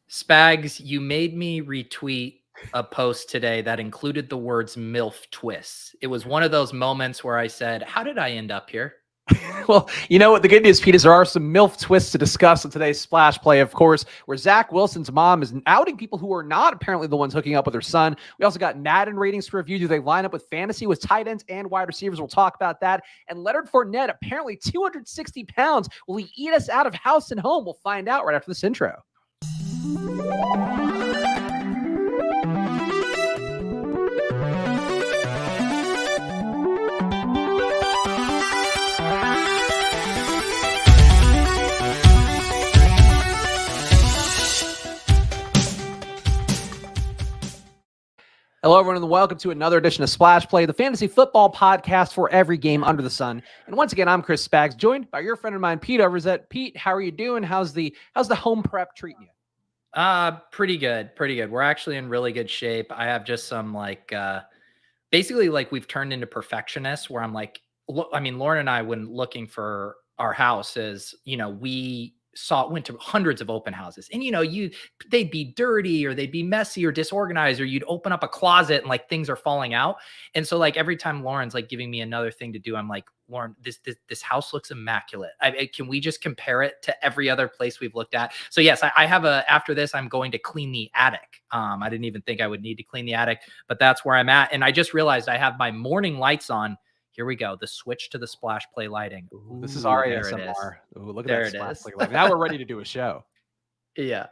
Spags, you made me retweet a post today that included the words MILF twists. It was one of those moments where I said, how did I end up here? Well, you know what? The good news, Pete, is there are some MILF twists to discuss in today's Splash Play, of course, where Zach Wilson's mom is outing people who are not apparently the ones hooking up with her son. We also got Madden ratings to review. Do they line up with fantasy with tight ends and wide receivers? We'll talk about that. And Leonard Fournette, apparently 260 pounds. Will he eat us out of house and home? We'll find out right after this intro. Hello, everyone, and welcome to another edition of Splash Play, the fantasy football podcast for every game under the sun. And once again, I'm Chris Spags, joined by your friend of mine, Pete Overzet. Pete, how are you doing? How's the home prep treating you? Pretty good. We're actually in really good shape. I have just some basically we've turned into perfectionists where I'm like, Lauren and I, when looking for our house, we went to hundreds of open houses, and they'd be dirty or they'd be messy or disorganized, or you'd open up a closet and things are falling out. And so every time Lauren's giving me another thing to do, I'm like, Lauren, this house looks immaculate. Can we just compare it to every other place we've looked at? So yes, I have after this, I'm going to clean the attic. I didn't even think I would need to clean the attic, but that's where I'm at. And I just realized I have my morning lights on. Here we go. The switch to the Splash Play lighting. Ooh, this is our ASMR. Ooh, look at that Splash Play lighting. Now we're ready to do a show. Yeah.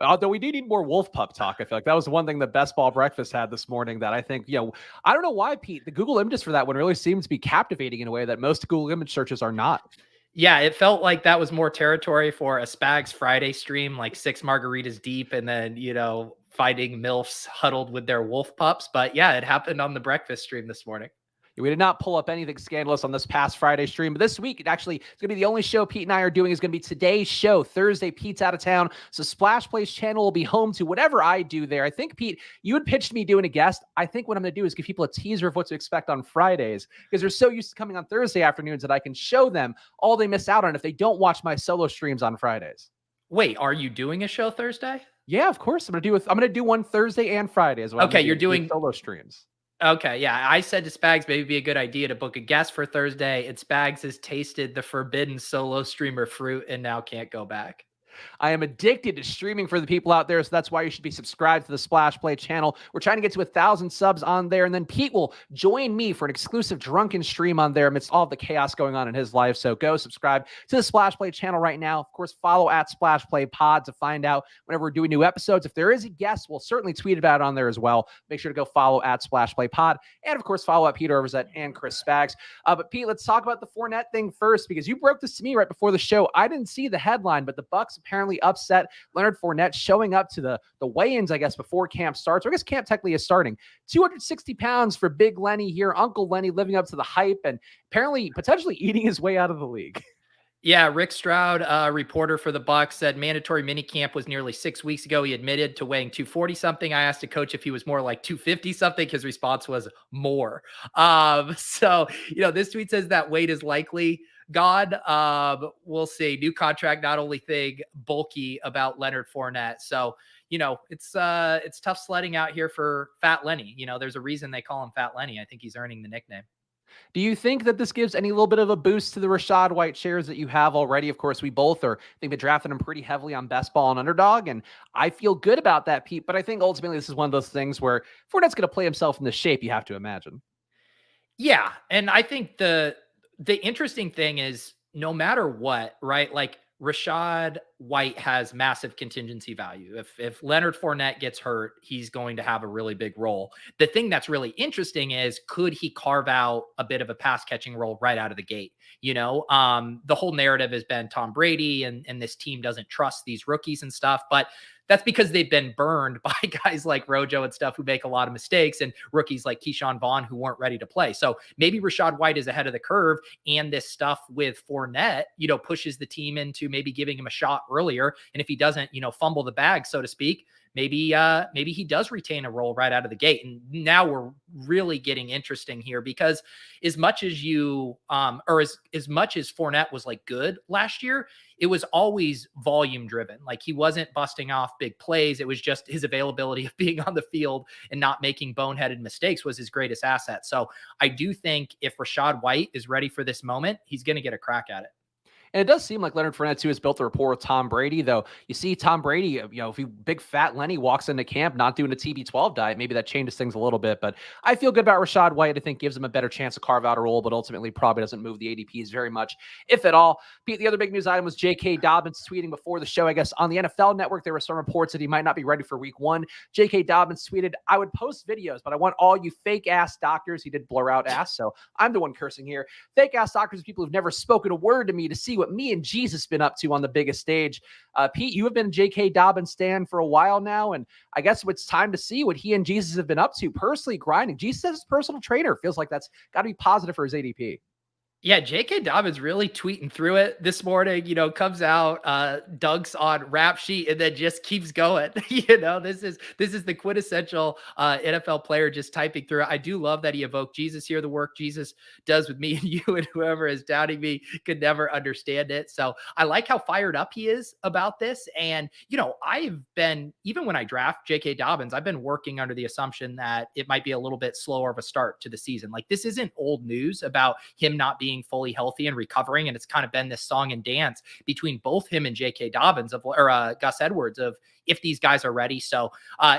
Although we do need more wolf pup talk. I feel like that was the one thing that Best Ball Breakfast had this morning that I think, I don't know why, Pete, the Google images for that one really seems to be captivating in a way that most Google image searches are not. Yeah, it felt like that was more territory for a Spags Friday stream, 6 margaritas deep, and then, fighting MILFs huddled with their wolf pups. But yeah, it happened on the breakfast stream this morning. We did not pull up anything scandalous on this past Friday stream, but this week, it's going to be the only show Pete and I are doing is going to be today's show. Thursday, Pete's out of town, so Splash Play's channel will be home to whatever I do there. I think, Pete, you had pitched me doing a guest. I think what I'm going to do is give people a teaser of what to expect on Fridays, because they're so used to coming on Thursday afternoons that I can show them all they miss out on if they don't watch my solo streams on Fridays. Wait, are you doing a show Thursday? Yeah, of course. I'm going to do one Thursday and Friday as well. Okay, you're doing solo streams. Okay, yeah. I said to Spags, maybe it'd be a good idea to book a guest for Thursday, and Spags has tasted the forbidden solo streamer fruit and now can't go back. I am addicted to streaming for the people out there, so that's why you should be subscribed to the Splash Play channel. We're trying to get to 1,000 subs on there, and then Pete will join me for an exclusive drunken stream on there amidst all of the chaos going on in his life. So go subscribe to the Splash Play channel right now. Of course, follow at Splash Play Pod to find out whenever we're doing new episodes. If there is a guest, we'll certainly tweet about it on there as well. Make sure to go follow at Splash Play Pod, and of course, follow at Peter Overzet and Chris Spags. But Pete, let's talk about the Fournette thing first, because you broke this to me right before the show. I didn't see the headline, but the Bucs apparently upset Leonard Fournette, showing up to the weigh-ins, I guess, before camp starts. Or I guess camp technically is starting. 260 pounds for Big Lenny here. Uncle Lenny living up to the hype and apparently potentially eating his way out of the league. Yeah, Rick Stroud, reporter for the Bucs, said mandatory minicamp was nearly 6 weeks ago. He admitted to weighing 240-something. I asked the coach if he was more like 250-something. His response was more. So, this tweet says that weight is likely God. We'll see. New contract, not only thing bulky about Leonard Fournette. So, it's tough sledding out here for Fat Lenny. There's a reason they call him Fat Lenny. I think he's earning the nickname. Do you think that this gives any little bit of a boost to the Rachaad White shares that you have already? Of course, we both think they drafted him pretty heavily on Best Ball and Underdog, and I feel good about that, Pete. But I think ultimately this is one of those things where Fournette's going to play himself in the shape, you have to imagine. Yeah, and I think the interesting thing is no matter what, right? Rachaad White has massive contingency value. If Leonard Fournette gets hurt, he's going to have a really big role. The thing that's really interesting is, could he carve out a bit of a pass catching role right out of the gate? The whole narrative has been Tom Brady and this team doesn't trust these rookies and stuff, but that's because they've been burned by guys like Rojo and stuff who make a lot of mistakes, and rookies like Keyshawn Vaughn who weren't ready to play. So maybe Rachaad White is ahead of the curve, and this stuff with Fournette, pushes the team into maybe giving him a shot earlier. And if he doesn't, fumble the bag, so to speak, maybe he does retain a role right out of the gate. And now we're really getting interesting here, because as much as as much as Fournette was like good last year, it was always volume driven. Like, he wasn't busting off big plays. It was just his availability of being on the field and not making boneheaded mistakes was his greatest asset. So I do think if Rachaad White is ready for this moment, he's going to get a crack at it. And it does seem like Leonard Fournette, too, has built a rapport with Tom Brady, though. You see Tom Brady, if big fat Lenny walks into camp not doing a TB12 diet, maybe that changes things a little bit. But I feel good about Rachaad White. I think gives him a better chance to carve out a role, but ultimately probably doesn't move the ADPs very much, if at all. Pete, the other big news item was J.K. Dobbins tweeting before the show, I guess, on the NFL Network. There were some reports that he might not be ready for week 1. J.K. Dobbins tweeted, "I would post videos, but I want all you fake-ass doctors," he did blur out ass, so I'm the one cursing here, "fake-ass doctors, people who've never spoken a word to me, to see what me and Jesus been up to on the biggest stage." Pete, you have been J.K. Dobbins stan for a while now, and I guess it's time to see what he and Jesus have been up to, personally grinding. Jesus is his personal trainer. Feels like that's got to be positive for his ADP. Yeah, J.K. Dobbins really tweeting through it this morning, comes out, dunks on Rap Sheet, and then just keeps going. This is the quintessential NFL player just typing through it. I do love that he evoked Jesus here. The work Jesus does with me and you and whoever is doubting me could never understand it. So I like how fired up he is about this. And, I've been, even when I draft J.K. Dobbins, I've been working under the assumption that it might be a little bit slower of a start to the season. Like, this isn't old news about him not being fully healthy and recovering. And it's kind of been this song and dance between both him and J.K. Dobbins or Gus Edwards of if these guys are ready. So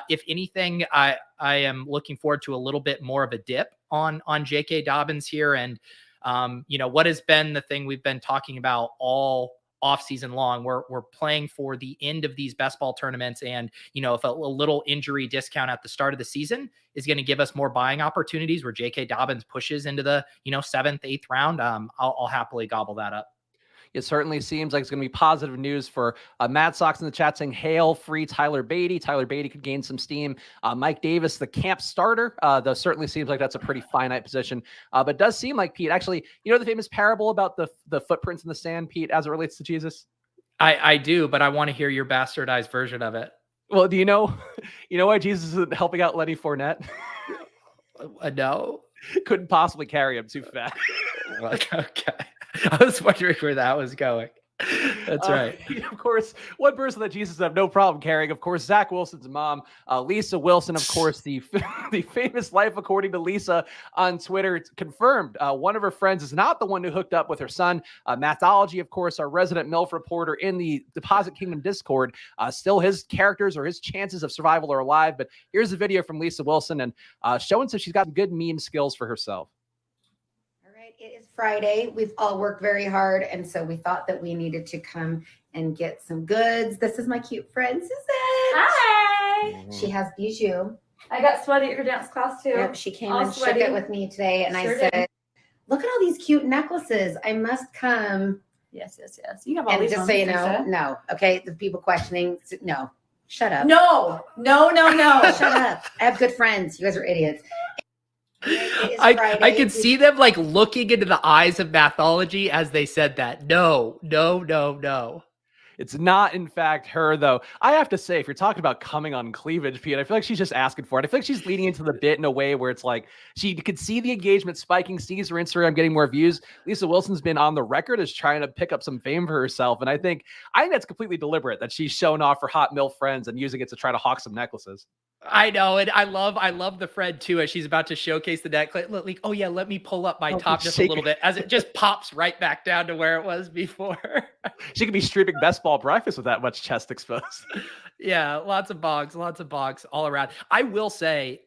if anything, I am looking forward to a little bit more of a dip on J.K. Dobbins here. And what has been the thing we've been talking about all offseason long, we're playing for the end of these best ball tournaments. And, if a little injury discount at the start of the season is going to give us more buying opportunities where J.K. Dobbins pushes into the, 7th, 8th round, I'll happily gobble that up. It certainly seems like it's going to be positive news for Mad Sox in the chat saying, "Hail free Tyler Beatty." Tyler Beatty could gain some steam. Mike Davis, the camp starter, though certainly seems like that's a pretty finite position. But it does seem like, Pete, actually, the famous parable about the footprints in the sand, Pete, as it relates to Jesus? I do, but I want to hear your bastardized version of it. Well, do you know why Jesus isn't helping out Lenny Fournette? No. Couldn't possibly carry him, too fat. Okay. I was wondering where that was going. That's right. Of course, one person that Jesus have no problem carrying, of course, Zach Wilson's mom, Lisa Wilson, of course, the famous Life According to Lisa on Twitter. It's confirmed one of her friends is not the one who hooked up with her son. Mathology, of course, our resident MILF reporter in the Deposit Kingdom Discord. Still his characters or his chances of survival are alive. But here's a video from Lisa Wilson and showing so she's got good meme skills for herself. It is Friday. We've all worked very hard, and so we thought that we needed to come and get some goods. This is my cute friend, Suzette. Hi. She has bijou. I got sweaty at her dance class too. Yep, she came All and sweaty. shook it with me today, and Sure I said, did. "Look at all these cute necklaces. I must come." Yes. You have all And these just ones, so you know, Lisa. no. Okay, the people questioning, no. Shut up. No. Shut up. I have good friends. You guys are idiots. I could see them like looking into the eyes of Mathology as they said that. No. It's not, in fact, her, though. I have to say, if you're talking about coming on cleavage, Pete, I feel like she's just asking for it. I feel like she's leaning into the bit in a way where it's like she could see the engagement spiking, sees her Instagram getting more views. Lisa Wilson's been on the record as trying to pick up some fame for herself. And I think that's completely deliberate that she's shown off her hot MILF friends and using it to try to hawk some necklaces. I know, and I love the friend too as she's about to showcase the necklace. Like, oh yeah, let me pull up my top just a little bit as it just pops right back down to where it was before. She could be streaming best ball breakfast with that much chest exposed. Yeah, lots of bogs all around. I will say,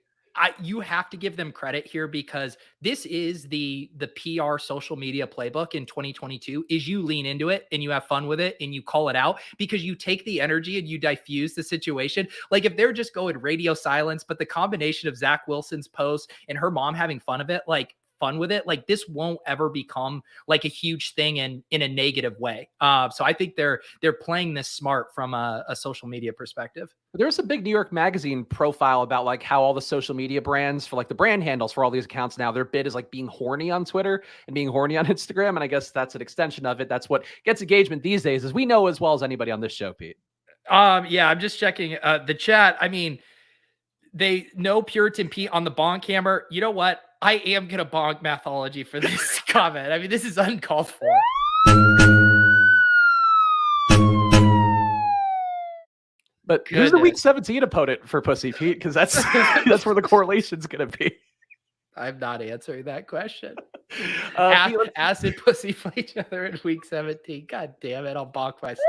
you have to give them credit here because this is the PR social media playbook in 2022 is you lean into it and you have fun with it and you call it out because you take the energy and you diffuse the situation. Like if they're just going radio silence, but the combination of Zach Wilson's post and her mom having fun of it, like fun with it. Like this won't ever become like a huge thing in a negative way. So I think they're playing this smart from a social media perspective. There's a big New York Magazine profile about like how all the social media brands for like the brand handles for all these accounts now, their bid is like being horny on Twitter and being horny on Instagram. And I guess that's an extension of it. That's what gets engagement these days, as we know as well as anybody on this show, Pete. Yeah, I'm just checking the chat. I mean, they know Puritan Pete on the bonk hammer. You know what? I am gonna bonk Mathology for this comment. I mean, this is uncalled for. But who's the week 17 opponent for Pussy Pete? Because that's that's where the correlation's gonna be. I'm not answering that question. Pete, Acid Pussy play each other in week 17. God damn it, I'll bonk myself.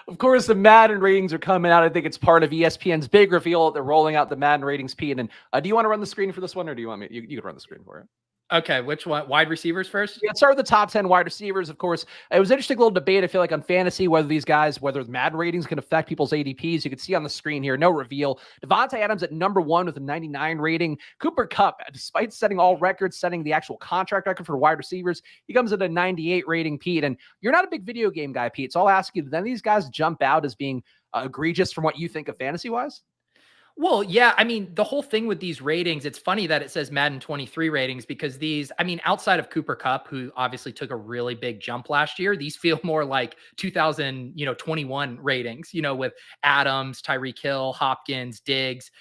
Of course, the Madden ratings are coming out. I think it's part of ESPN's big reveal. They're rolling out the Madden ratings, Pete. And do you want to run the screen for this one, or do you want me? You can run the screen for it. Okay, which one? Wide receivers first? Yeah, start with the top 10 wide receivers, of course. It was an interesting little debate, I feel like, on fantasy, whether these guys, whether Madden ratings can affect people's ADPs. You can see on the screen here, no reveal. Devontae Adams at number 1 with a 99 rating. Cooper Kupp, despite setting all records, setting the actual contract record for wide receivers, he comes at a 98 rating, Pete. And you're not a big video game guy, Pete, so I'll ask you, do then these guys jump out as being egregious from what you think of fantasy-wise? Well, yeah. I mean, the whole thing with these ratings, it's funny that it says Madden 23 ratings because these, I mean, outside of Cooper Kupp, who obviously took a really big jump last year, these feel more like 2021 ratings, with Adams, Tyreek Hill, Hopkins, Diggs,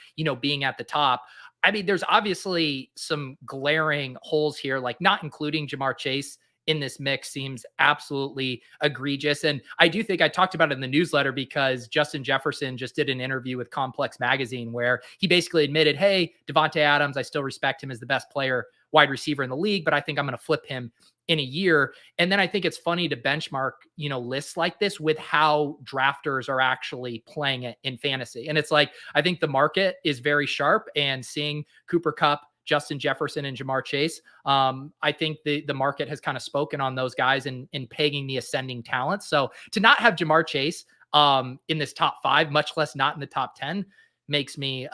being at the top. I mean, there's obviously some glaring holes here, like not including Jamar Chase in this mix seems absolutely egregious. And I do think I talked about it in the newsletter because Justin Jefferson just did an interview with Complex Magazine where he basically admitted, hey, Devontae Adams, I still respect him as the best player, wide receiver in the league, but I think I'm going to flip him in a year. And then I think it's funny to benchmark, lists like this with how drafters are actually playing it in fantasy. And it's like, I think the market is very sharp, and seeing Cooper Kupp, Justin Jefferson, and Jamar Chase, I think the market has kind of spoken on those guys in pegging the ascending talent. So to not have Jamar Chase in this top 5, much less not in the top 10, makes me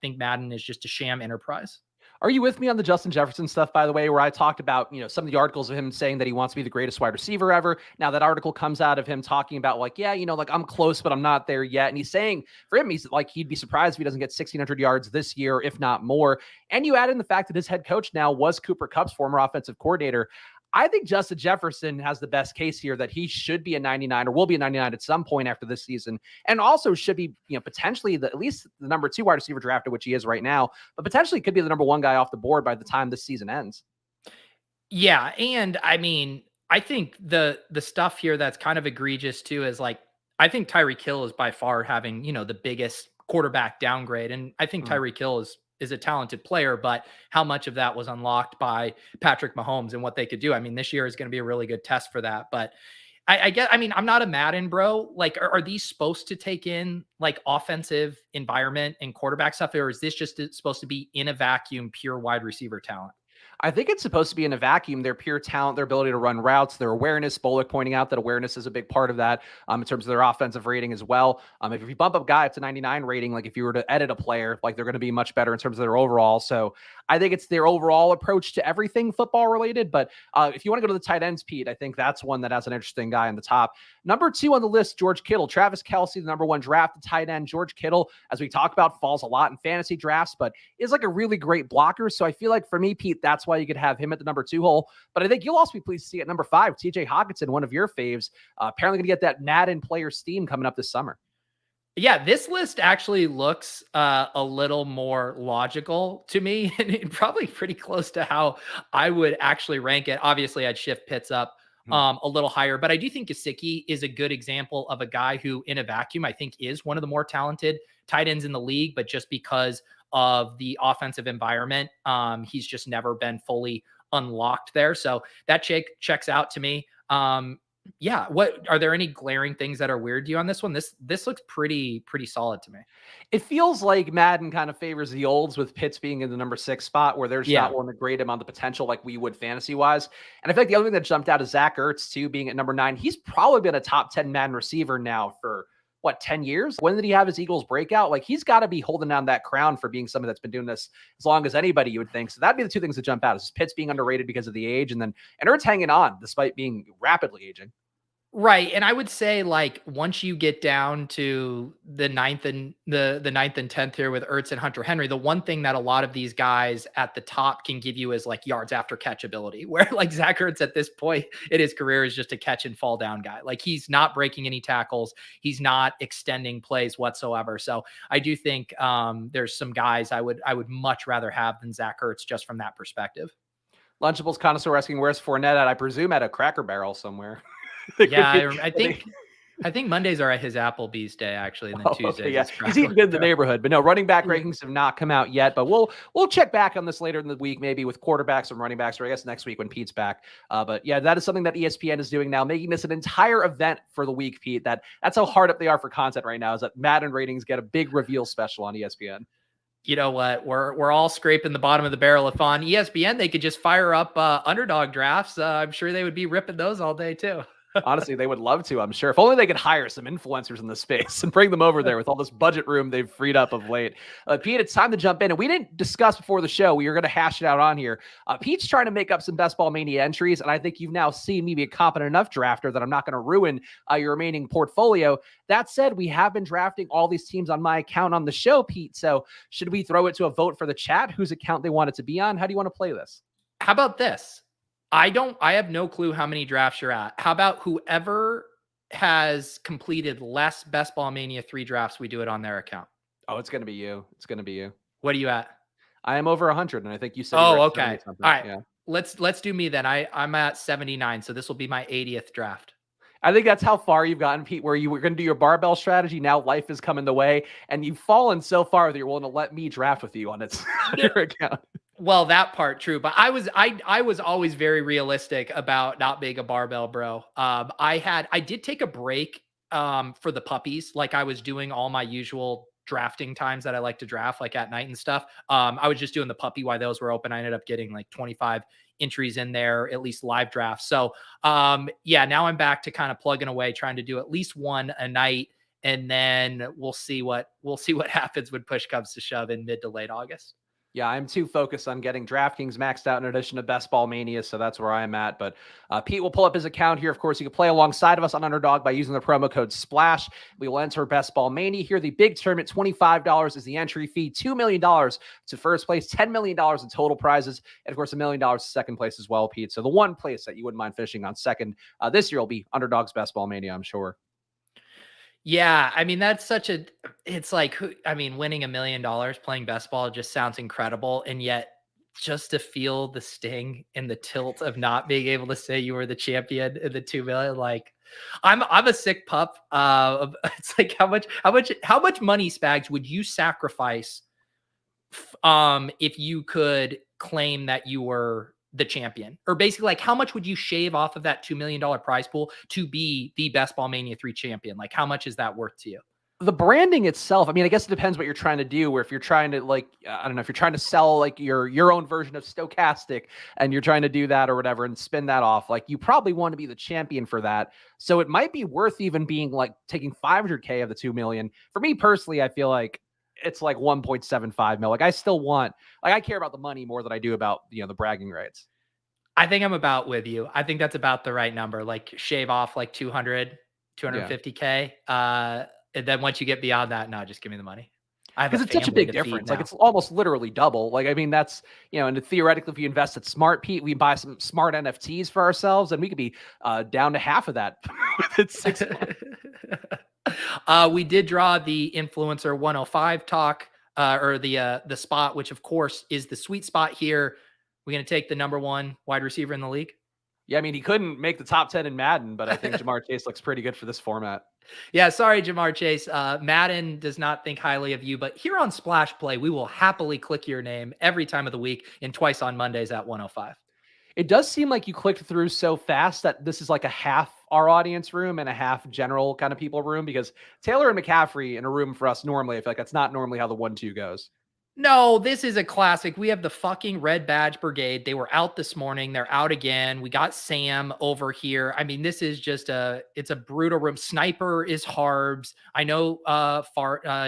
think Madden is just a sham enterprise. Are you with me on the Justin Jefferson stuff, by the way, where I talked about, some of the articles of him saying that he wants to be the greatest wide receiver ever? Now that article comes out of him talking about like, yeah, like I'm close, but I'm not there yet. And he's saying for him, he's like, he'd be surprised if he doesn't get 1,600 yards this year, if not more. And you add in the fact that his head coach now was Cooper Kupp's former offensive coordinator. I think Justin Jefferson has the best case here that he should be a 99 or will be a 99 at some point after this season. And also should be, potentially at least the number 2 wide receiver drafted, which he is right now, but potentially could be the number 1 guy off the board by the time this season ends. Yeah. And I mean, I think the stuff here that's kind of egregious too is like, I think Tyreek Hill is by far having, the biggest quarterback downgrade. And I think Tyreek Hill is a talented player, but how much of that was unlocked by Patrick Mahomes and what they could do? I mean, this year is going to be a really good test for that. But I mean, I'm not a Madden bro. Like, are these supposed to take in like offensive environment and quarterback stuff, or is this just supposed to be in a vacuum, pure wide receiver talent? I think it's supposed to be in a vacuum. Their pure talent, their ability to run routes, their awareness. Bullock pointing out that awareness is a big part of that in terms of their offensive rating as well. If you bump up a guy up to 99 rating, like if you were to edit a player, like they're going to be much better in terms of their overall. So I think it's their overall approach to everything football related. But if you want to go to the tight ends, Pete, I think that's one that has an interesting guy on the top. Number 2 on the list, George Kittle. Travis Kelce, the number 1 drafted tight end. George Kittle, as we talk about, falls a lot in fantasy drafts, but is like a really great blocker. So I feel like for me, Pete, that's why you could have him at the number 2 hole. But I think you'll also be pleased to see at number 5, TJ Hockenson, one of your faves, apparently going to get that Madden player steam coming up this summer. Yeah, this list actually looks a little more logical to me, and probably pretty close to how I would actually rank it. Obviously, I'd shift Pitts up a little higher, but I do think Gesicki is a good example of a guy who, in a vacuum, I think is one of the more talented tight ends in the league, but just because of the offensive environment, he's just never been fully unlocked there. So that checks out to me. Yeah. What are there any glaring things that are weird to you on this one? This looks pretty solid to me. It feels like Madden kind of favors the olds with Pitts being in the number 6 spot where there's not one to grade him on the potential like we would fantasy wise. And I feel like the other thing that jumped out is Zach Ertz too, being at number 9. He's probably been a top 10 Madden receiver now for what, 10 years? When did he have his Eagles breakout? Like, he's got to be holding down that crown for being somebody that's been doing this as long as anybody, you would think. So that'd be the two things that jump out: is Pitts being underrated because of the age, and Ertz hanging on despite being rapidly aging. Right. And I would say, like, once you get down to the ninth and the ninth and 10th here with Ertz and Hunter Henry, the one thing that a lot of these guys at the top can give you is like yards after catch ability, where like Zach Ertz at this point in his career is just a catch and fall down guy. Like, he's not breaking any tackles. He's not extending plays whatsoever. So I do think there's some guys I would much rather have than Zach Ertz just from that perspective. Lunchables connoisseur asking, where's Fournette at? I presume at a Cracker Barrel somewhere. Yeah, I think Mondays are at his Applebee's day, actually, and then Tuesdays. Okay, yeah. is He's eating good in the Cracker. neighborhood. But no, running back rankings have not come out yet. But we'll check back on this later in the week, maybe with quarterbacks and running backs, or I guess next week when Pete's back. But yeah, that is something that ESPN is doing now, making this an entire event for the week, Pete. That's how hard up they are for content right now, is that Madden ratings get a big reveal special on ESPN. You know what? We're all scraping the bottom of the barrel. If on ESPN they could just fire up underdog drafts, I'm sure they would be ripping those all day too. Honestly, they would love to, I'm sure. If only they could hire some influencers in the space and bring them over there with all this budget room they've freed up of late. Pete, it's time to jump in. And we didn't discuss before the show. We were going to hash it out on here. Pete's trying to make up some Best Ball Mania entries, and I think you've now seen me be a competent enough drafter that I'm not going to ruin your remaining portfolio. That said, we have been drafting all these teams on my account on the show, Pete. So should we throw it to a vote for the chat, whose account they want it to be on? How do you want to play this? How about this? I have no clue how many drafts you're at. How about whoever has completed less Best Ball Mania 3 drafts, we do it on their account. Oh, it's going to be you. It's going to be you. What are you at? I am over 100, and I think you said you were at okay. 70 All right. Yeah. Let's do me then. I'm at 79, so this will be my 80th draft. I think that's how far you've gotten, Pete, where you were going to do your barbell strategy. Now life is coming the way, and you've fallen so far that you're willing to let me draft with you on your account. Well, that part true, but I was always very realistic about not being a barbell bro. I did take a break for the puppies. Like, I was doing all my usual drafting times that I like to draft, like at night and stuff. I was just doing the puppy while those were open. I ended up getting like 25 entries in there, at least live drafts. So yeah, now I'm back to kind of plugging away, trying to do at least one a night, and then we'll see what happens when push comes to shove in mid to late August. Yeah, I'm too focused on getting DraftKings maxed out in addition to Best Ball Mania, so that's where I'm at. But Pete will pull up his account here. Of course, you can play alongside of us on Underdog by using the promo code SPLASH. We will enter Best Ball Mania here. The big tournament, $25 is the entry fee, $2 million to first place, $10 million in total prizes, and of course, $1 million to second place as well, Pete. So the one place that you wouldn't mind fishing on second this year will be Underdog's Best Ball Mania, I'm sure. Yeah, I mean, it's like, I mean, winning $1 million playing best ball just sounds incredible. And yet just to feel the sting and the tilt of not being able to say you were the champion in the 2 million, like I'm a sick pup. It's like, how much money, Spags, would you sacrifice if you could claim that you were the champion? Or basically, like, how much would you shave off of that $2 million prize pool to be the Best Ball Mania 3 champion? Like, how much is that worth to you? The branding itself, I mean, I guess it depends what you're trying to do. Where if you're trying to, like, I don't know, if you're trying to sell like your own version of Stochastic and you're trying to do that or whatever and spin that off, like, you probably want to be the champion for that. So it might be worth even being like taking 500K of the 2 million. For me personally, I feel like it's like 1.75 mil. Like, I still want, like, I care about the money more than I do about, the bragging rights. I think I'm about with you. I think that's about the right number. Like, shave off like 250K. And then once you get beyond that, no, just give me the money. Because it's such a big difference. Like, it's almost literally double. Like, I mean, that's, and theoretically, if we invest at smart, Pete, we buy some smart NFTs for ourselves and we could be down to half of that within 6 months. We did draw the influencer 105 talk or the spot, which of course is the sweet spot here. We're going to take the number 1 wide receiver in the league. Yeah, I mean, he couldn't make the top 10 in Madden, but I think Jamar Chase looks pretty good for this format. Yeah, sorry, Jamar Chase. Madden does not think highly of you, but here on Splash Play, we will happily click your name every time of the week and twice on Mondays at 105. It does seem like you clicked through so fast that this is like a half our audience room and a half general kind of people room, because Taylor and McCaffrey in a room for us normally, I feel like that's not normally how the 1-2 goes. No, this is a classic. We have the fucking Red Badge Brigade. They were out this morning. They're out again. We got Sam over here. I mean, this is just it's a brutal room. Sniper is Harbs. I know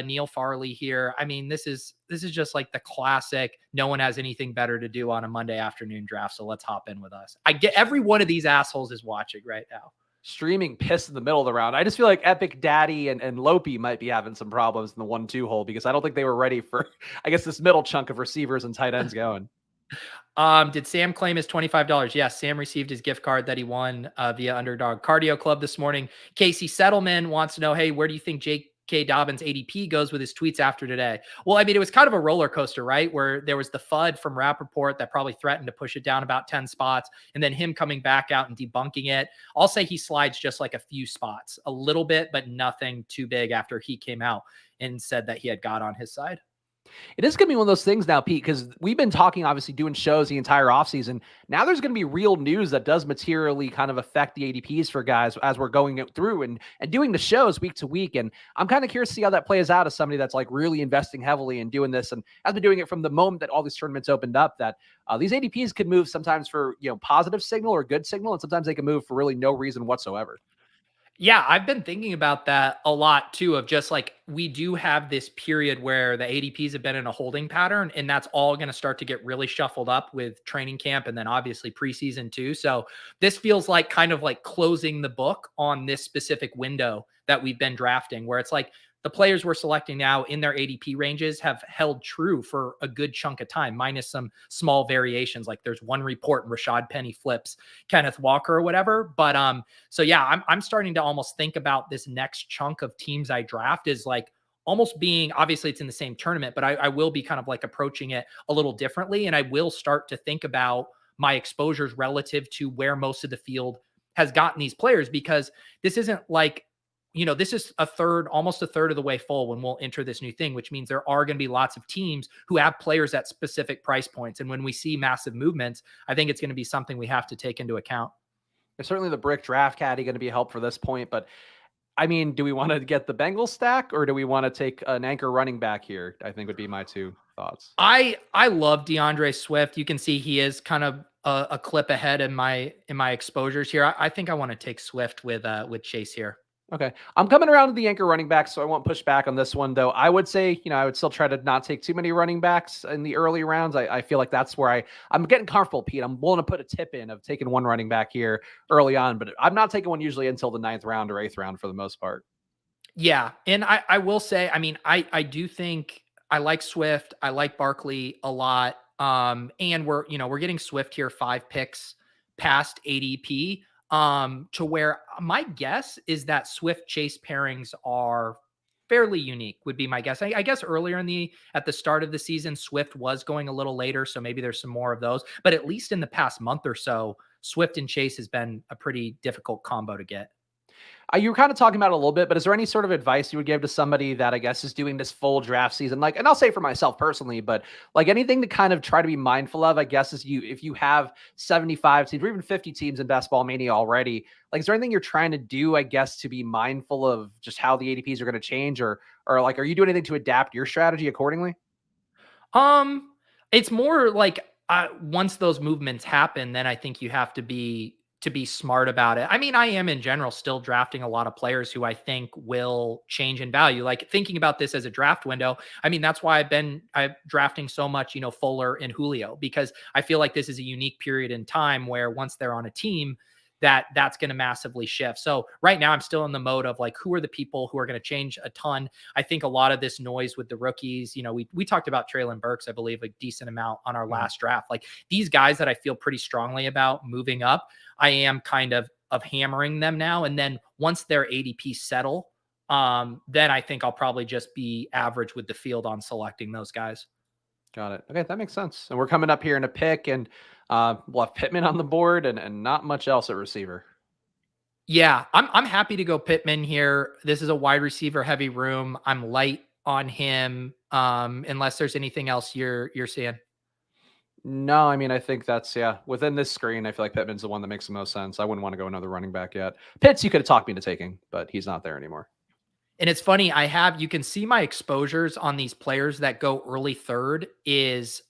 Neil Farley here. I mean, this is just like the classic. No one has anything better to do on a Monday afternoon draft. So let's hop in with us. I get every one of these assholes is watching right now. Streaming piss in the middle of the round. I just feel like Epic Daddy and Lopi might be having some problems in the 1-2 hole because I don't think they were ready for, I guess, this middle chunk of receivers and tight ends going. Did Sam claim his $25? Yes, Sam received his gift card that he won via Underdog Cardio Club this morning. Casey Settleman wants to know, hey, where do you think J.K. Dobbins' ADP goes with his tweets after today? Well, I mean, it was kind of a roller coaster, right? Where there was the FUD from Rappaport that probably threatened to push it down about 10 spots, and then him coming back out and debunking it. I'll say he slides just like a few spots, a little bit, but nothing too big after he came out and said that he had God on his side. It is going to be one of those things now, Pete, because we've been talking, obviously, doing shows the entire offseason. Now there's going to be real news that does materially kind of affect the ADPs for guys as we're going through and doing the shows week to week. And I'm kind of curious to see how that plays out as somebody that's like really investing heavily in doing this and has been doing it from the moment that all these tournaments opened up, that these ADPs could move sometimes for, positive signal or good signal. And sometimes they can move for really no reason whatsoever. Yeah, I've been thinking about that a lot too, of just like we do have this period where the ADPs have been in a holding pattern, and that's all going to start to get really shuffled up with training camp and then obviously preseason too. So this feels like kind of like closing the book on this specific window that we've been drafting, where it's like the players we're selecting now in their ADP ranges have held true for a good chunk of time, minus some small variations. Like there's one report Rashad Penny flips Kenneth Walker or whatever. But so yeah, I'm starting to almost think about this next chunk of teams I draft is like almost being, obviously it's in the same tournament, but I will be kind of like approaching it a little differently. And I will start to think about my exposures relative to where most of the field has gotten these players, because this isn't like, this is almost a third of the way full when we'll enter this new thing, which means there are going to be lots of teams who have players at specific price points. And when we see massive movements, I think it's going to be something we have to take into account. There's certainly the brick draft caddy going to be a help for this point, but I mean, do we want to get the Bengals stack or do we want to take an anchor running back here? I think would be my two thoughts. I love DeAndre Swift. You can see he is kind of a clip ahead in my exposures here. I think I want to take Swift with Chase here. Okay. I'm coming around to the anchor running back, so I won't push back on this one, though. I would say, I would still try to not take too many running backs in the early rounds. I feel like that's where I'm getting comfortable, Pete. I'm willing to put a tip in of taking one running back here early on, but I'm not taking one usually until the 9th round or 8th round for the most part. Yeah. And I will say, I mean, I do think I like Swift. I like Barkley a lot. And we're getting Swift here 5 picks past ADP. To where my guess is that Swift Chase pairings are fairly unique, would be my guess. I guess earlier at the start of the season, Swift was going a little later, so maybe there's some more of those. But at least in the past month or so, Swift and Chase has been a pretty difficult combo to get. You were kind of talking about it a little bit, but is there any sort of advice you would give to somebody that I guess is doing this full draft season? Like, and I'll say for myself personally, but like anything to kind of try to be mindful of, I guess, is if you have 75 teams or even 50 teams in Best Ball Mania already, like, is there anything you're trying to do, I guess, to be mindful of just how the ADPs are going to change, or like, are you doing anything to adapt your strategy accordingly? It's more like once those movements happen, then I think you have to be smart about it. I mean, I am in general still drafting a lot of players who I think will change in value. Like thinking about this as a draft window, I mean, that's why I'm drafting so much, Fuller and Julio, because I feel like this is a unique period in time where once they're on a team, that's going to massively shift. So right now I'm still in the mode of like, who are the people who are going to change a ton? I think a lot of this noise with the rookies, we talked about Treylon Burks, I believe a decent amount on our last draft. Like these guys that I feel pretty strongly about moving up, I am kind of hammering them now. And then once their ADP settle, then I think I'll probably just be average with the field on selecting those guys. Got it. Okay, that makes sense. And we're coming up here in a pick, and we'll have Pittman on the board and not much else at receiver. Yeah, I'm happy to go Pittman here. This is a wide receiver heavy room. I'm light on him, unless there's anything else you're seeing. No, I mean, I think that's, within this screen, I feel like Pittman's the one that makes the most sense. I wouldn't want to go another running back yet. Pitts, you could have talked me into taking, but he's not there anymore. And it's funny, you can see my exposures on these players that go early third is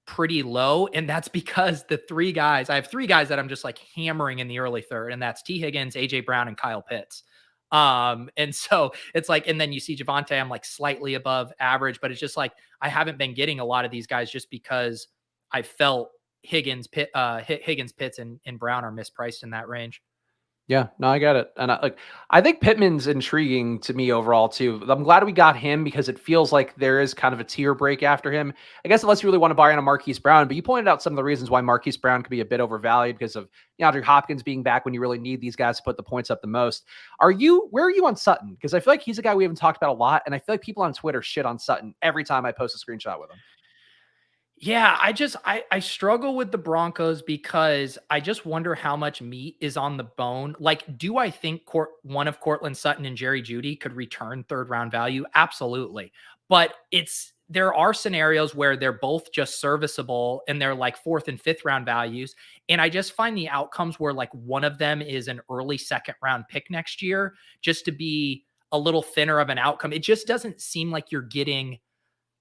pretty low. And that's because I have three guys that I'm just like hammering in the early third, and that's T. Higgins, AJ Brown, and Kyle Pitts. And so it's like, and then you see Javonte, I'm like slightly above average, but it's just like I haven't been getting a lot of these guys just because I felt Higgins, Pitts, and Brown are mispriced in that range. Yeah, no, I get it. And I think Pittman's intriguing to me overall too. I'm glad we got him because it feels like there is kind of a tier break after him. I guess unless you really want to buy on a Marquise Brown, but you pointed out some of the reasons why Marquise Brown could be a bit overvalued because of Andrew Hopkins being back when you really need these guys to put the points up the most. Where are you on Sutton? Because I feel like he's a guy we haven't talked about a lot. And I feel like people on Twitter shit on Sutton every time I post a screenshot with him. Yeah, I struggle with the Broncos because I just wonder how much meat is on the bone. Like, do I think one of Cortland Sutton and Jerry Jeudy could return third round value? Absolutely. But there are scenarios where they're both just serviceable and they're like fourth and fifth round values. And I just find the outcomes where like one of them is an early second round pick next year just to be a little thinner of an outcome. It just doesn't seem like you're getting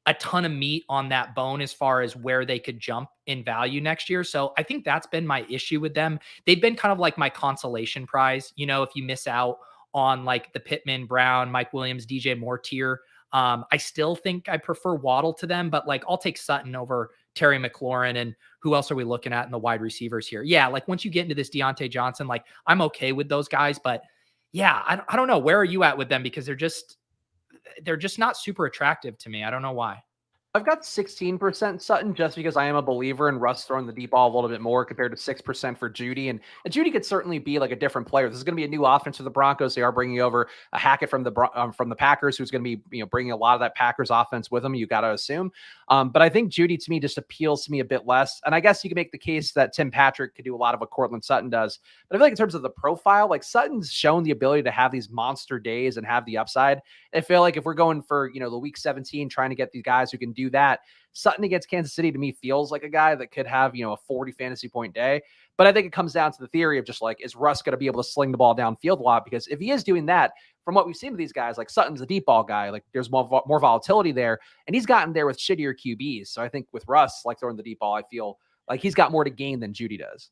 a ton of meat on that bone as far as where they could jump in value next year. So I think that's been my issue with them. They've been kind of like my consolation prize. You know, if you miss out on like the Pittman, Brown, Mike Williams, DJ Moore tier, I still think I prefer Waddle to them, but like I'll take Sutton over Terry McLaurin. And who else are we looking at in the wide receivers here? Yeah, like once you get into this Deontay Johnson, like I'm okay with those guys, but yeah, I don't know. Where are you at with them? Because they're just not super attractive to me. I don't know why. I've got 16% Sutton just because I am a believer in Russ throwing the deep ball a little bit more compared to 6% for Jeudy. And Jeudy could certainly be like a different player. This is going to be a new offense for the Broncos. They are bringing over a Hackett from the Packers, who's going to be bringing a lot of that Packers offense with him. You got to assume. But I think Jeudy to me just appeals to me a bit less. And I guess you can make the case that Tim Patrick could do a lot of what Cortland Sutton does. But I feel like in terms of the profile, like Sutton's shown the ability to have these monster days and have the upside. I feel like if we're going for, the week 17, trying to get these guys who can do that, Sutton against Kansas City to me feels like a guy that could have, a 40 fantasy point day. But I think it comes down to the theory of just like, is Russ going to be able to sling the ball downfield a lot? Because if he is doing that, from what we've seen with these guys, like Sutton's a deep ball guy, like there's more volatility there, and he's gotten there with shittier QBs. So I think with Russ, like throwing the deep ball, I feel like he's got more to gain than Jeudy does.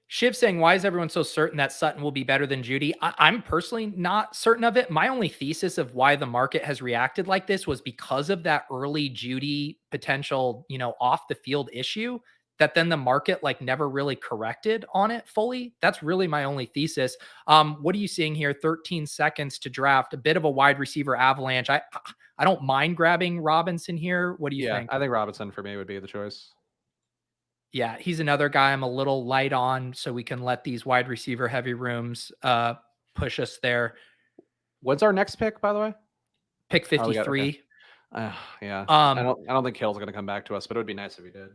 Shiv saying, why is everyone so certain that Sutton will be better than Jeudy? I'm personally not certain of it. My only thesis of why the market has reacted like this was because of that early Jeudy potential, off the field issue that then the market like never really corrected on it fully. That's really my only thesis. What are you seeing here? 13 seconds to draft, a bit of a wide receiver avalanche. I don't mind grabbing Robinson here. What do you think? I think Robinson for me would be the choice. Yeah, he's another guy I'm a little light on, so we can let these wide receiver heavy rooms push us there. What's our next pick, by the way? Pick 53. Yeah. I don't think Hill's going to come back to us, but it would be nice if he did.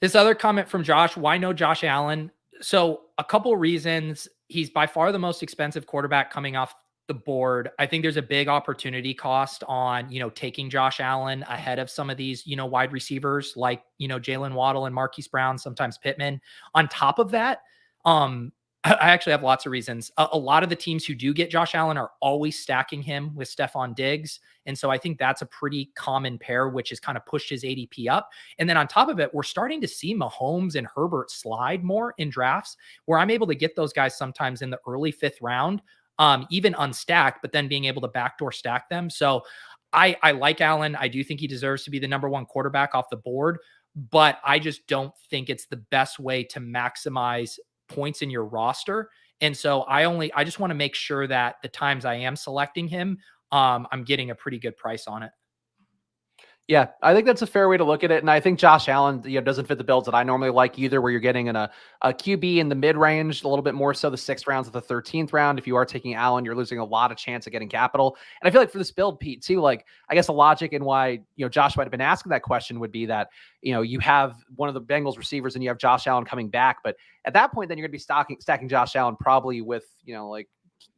This other comment from Josh, why no Josh Allen? So a couple of reasons. He's by far the most expensive quarterback coming off the board. I think there's a big opportunity cost on, taking Josh Allen ahead of some of these, wide receivers like, Jalen Waddle and Marquise Brown, sometimes Pittman. On top of that, I actually have lots of reasons. A lot of the teams who do get Josh Allen are always stacking him with Stephon Diggs. And so I think that's a pretty common pair, which has kind of pushed his ADP up. And then on top of it, we're starting to see Mahomes and Herbert slide more in drafts where I'm able to get those guys sometimes in the early fifth round, even unstacked, but then being able to backdoor stack them. So I like Allen. I do think he deserves to be the number one quarterback off the board, but I just don't think it's the best way to maximize points in your roster. And so I just want to make sure that the times I am selecting him, I'm getting a pretty good price on it. Yeah, I think that's a fair way to look at it. And I think Josh Allen, doesn't fit the builds that I normally like either, where you're getting a QB in the mid-range, a little bit more so the 6th rounds of the 13th round. If you are taking Allen, you're losing a lot of chance of getting capital. And I feel like for this build, Pete, too, like I guess the logic and why, Josh might have been asking that question would be that, you have one of the Bengals receivers and you have Josh Allen coming back. But at that point, then you're going to be stacking Josh Allen probably with, like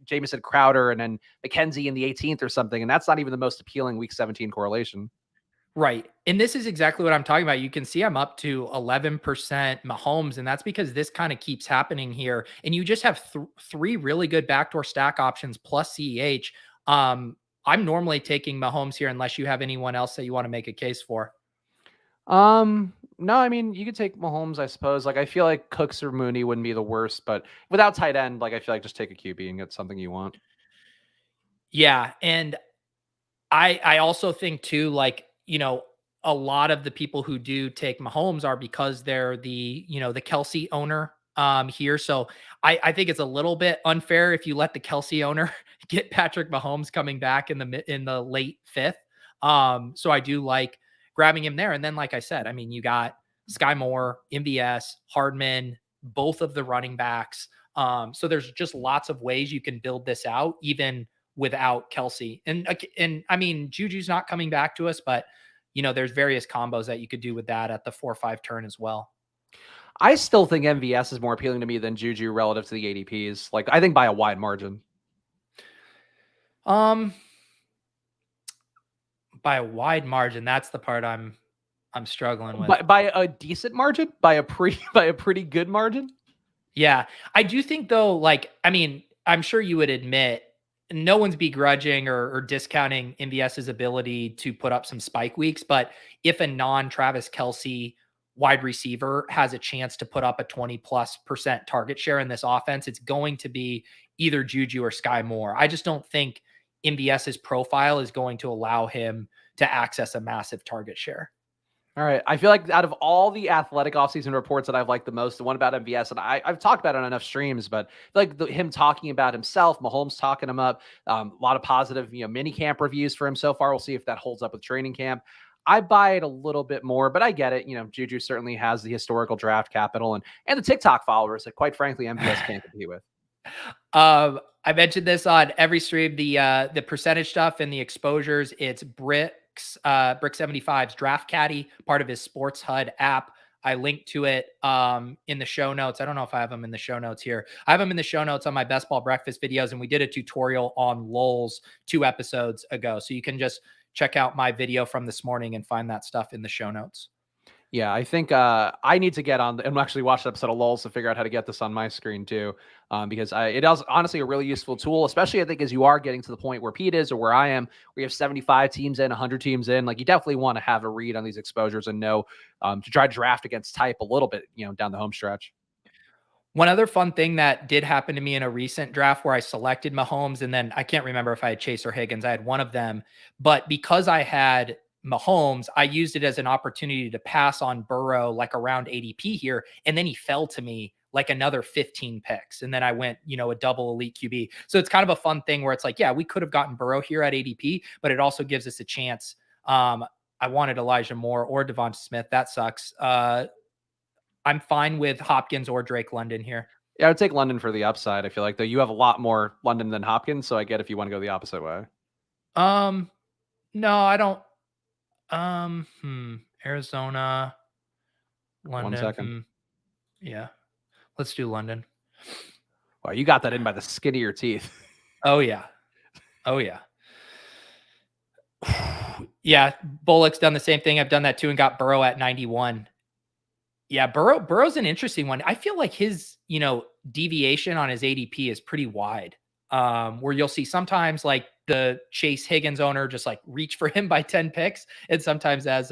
Jamison Crowder and then McKenzie in the 18th or something. And that's not even the most appealing week 17 correlation. Right. And this is exactly what I'm talking about. You can see I'm up to 11% Mahomes, and that's because this kind of keeps happening here. And you just have three really good backdoor stack options plus CEH. I'm normally taking Mahomes here unless you have anyone else that you want to make a case for. No, I mean, you could take Mahomes, I suppose. Like, I feel like Cooks or Mooney wouldn't be the worst, but without tight end, like, I feel like just take a QB and get something you want. Yeah, and I also think too, like, a lot of the people who do take Mahomes are because they're the Kelsey owner here. So I think it's a little bit unfair if you let the Kelsey owner get Patrick Mahomes coming back in the late fifth. So I do like grabbing him there. And then, like I said, I mean, you got Skye Moore, MVS, Hardman, both of the running backs. So there's just lots of ways you can build this out, even without Kelsey. And I mean, Juju's not coming back to us, but there's various combos that you could do with that at the 4-5 turn as well. I still think MVS is more appealing to me than Juju relative to the ADPs. Like, I think by a wide margin. By a wide margin, that's the part I'm struggling with. By a decent margin, by a pretty good margin. Yeah, I do think though. Like, I mean, I'm sure you would admit no one's begrudging or discounting MVS's ability to put up some spike weeks, but if a non-Travis Kelsey wide receiver has a chance to put up a 20+% target share in this offense, it's going to be either Juju or Skye Moore. I just don't think MVS's profile is going to allow him to access a massive target share. All right. I feel like out of all the athletic offseason reports that I've liked the most, the one about MVS, and I've talked about it on enough streams, but like him talking about himself, Mahomes talking him up, a lot of positive, mini camp reviews for him so far. We'll see if that holds up with training camp. I buy it a little bit more, but I get it. Juju certainly has the historical draft capital and the TikTok followers that, quite frankly, MVS can't compete with. I mentioned this on every stream, the percentage stuff and the exposures. It's Brick 75's Draft Caddy, part of his Sports HUD app. I linked to it in the show notes. I don't know if I have them in the show notes here. I have them in the show notes on my Best Ball Breakfast videos, and we did a tutorial on LOLs 2 episodes ago. So you can just check out my video from this morning and find that stuff in the show notes. Yeah, I think I need to get on and actually watch the episode of LOLs to figure out how to get this on my screen too, because it is honestly a really useful tool, especially I think as you are getting to the point where Pete is or where I am, we have 75 teams in, 100 teams in. Like, you definitely want to have a read on these exposures and know to try to draft against type a little bit, down the home stretch. One other fun thing that did happen to me in a recent draft where I selected Mahomes, and then I can't remember if I had Chase or Higgins. I had one of them, but because I had Mahomes, I used it as an opportunity to pass on Burrow like around ADP here. And then he fell to me like another 15 picks. And then I went, a double elite QB. So it's kind of a fun thing where it's like, yeah, we could have gotten Burrow here at ADP, but it also gives us a chance. I wanted Elijah Moore or Devonta Smith. That sucks. I'm fine with Hopkins or Drake London here. Yeah, I would take London for the upside. I feel like, though, you have a lot more London than Hopkins. So I get if you want to go the opposite way. No, I don't. Arizona, London. 1 second. Yeah. Let's do London. Wow, you got that in by the skin of your teeth. Oh yeah. Yeah. Bullock's done the same thing. I've done that too and got Burrow at 91. Yeah. Burrow's an interesting one. I feel like his, deviation on his ADP is pretty wide. Where you'll see sometimes like the Chase Higgins owner just like reach for him by 10 picks. And sometimes as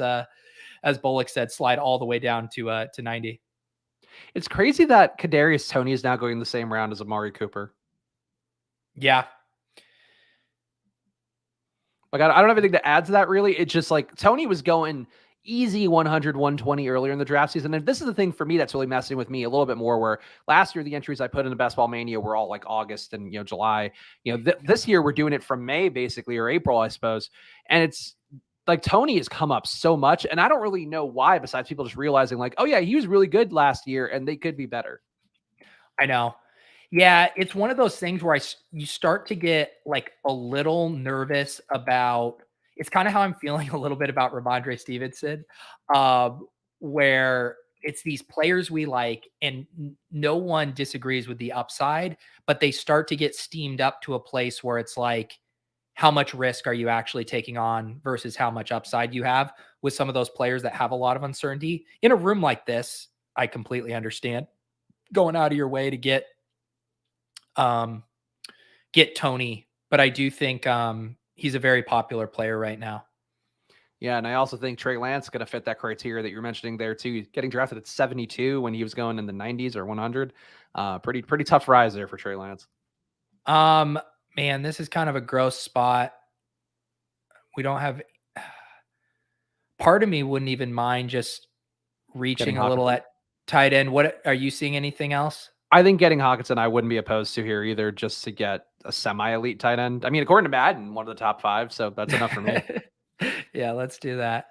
Bullock said, slide all the way down to 90. It's crazy that Kadarius Toney is now going the same round as Amari Cooper. Yeah. Like, I don't have anything to add to that, really. It's just like Toney was going easy 100, 120 earlier in the draft season. And this is the thing for me that's really messing with me a little bit more, where last year the entries I put in the Best Ball Mania were all like August and July. This year we're doing it from May basically, or April, I suppose. And it's like Toney has come up so much, and I don't really know why, besides people just realizing like, oh yeah, he was really good last year and they could be better. I know. Yeah, it's one of those things where you start to get like a little nervous about. It's kind of how I'm feeling a little bit about Ramondre Stevenson, where it's these players we like and no one disagrees with the upside, but they start to get steamed up to a place where it's like, how much risk are you actually taking on versus how much upside you have with some of those players that have a lot of uncertainty. In a room like this, I completely understand going out of your way to get Toney but I do think he's a very popular player right now. Yeah, and I also think Trey Lance is going to fit that criteria that you're mentioning there too. He's getting drafted at 72 when he was going in the 90s or 100. Pretty tough rise there for Trey Lance. Man, this is kind of a gross spot. We don't have. Part of me wouldn't even mind just reaching a little at tight end. What are you seeing? Anything else? I think getting Hawkinson, I wouldn't be opposed to here either, just to get a semi-elite tight end. I mean, according to Madden, one of the top 5, so that's enough for me. Yeah, let's do that.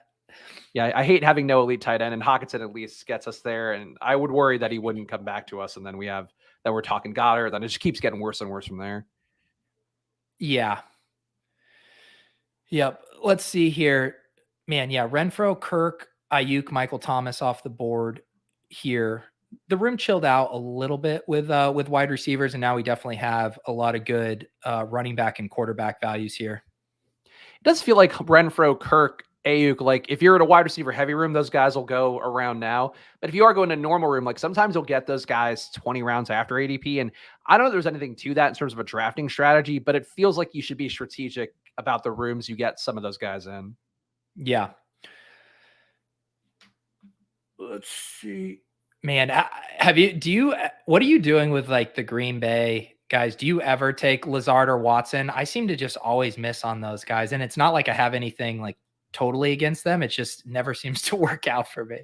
Yeah, I hate having no elite tight end, and Hawkinson at least gets us there. And I would worry that he wouldn't come back to us, and then we're talking Goddard, then it just keeps getting worse and worse from there. Yeah. Yep. Let's see here. Man, yeah, Renfro, Kirk, Ayuk, Michael Thomas off the board here. The room chilled out a little bit with wide receivers, and now we definitely have a lot of good running back and quarterback values here. It does feel like Renfro, Kirk, Ayuk, like if you're in a wide receiver heavy room, those guys will go around now. But if you are going to a normal room, like sometimes you'll get those guys 20 rounds after ADP. And I don't know if there's anything to that in terms of a drafting strategy, but it feels like you should be strategic about the rooms you get some of those guys in. Yeah. Let's see. Man, what are you doing with like the Green Bay guys? Do you ever take Lazard or Watson? I seem to just always miss on those guys. And it's not like I have anything like totally against them. It just never seems to work out for me.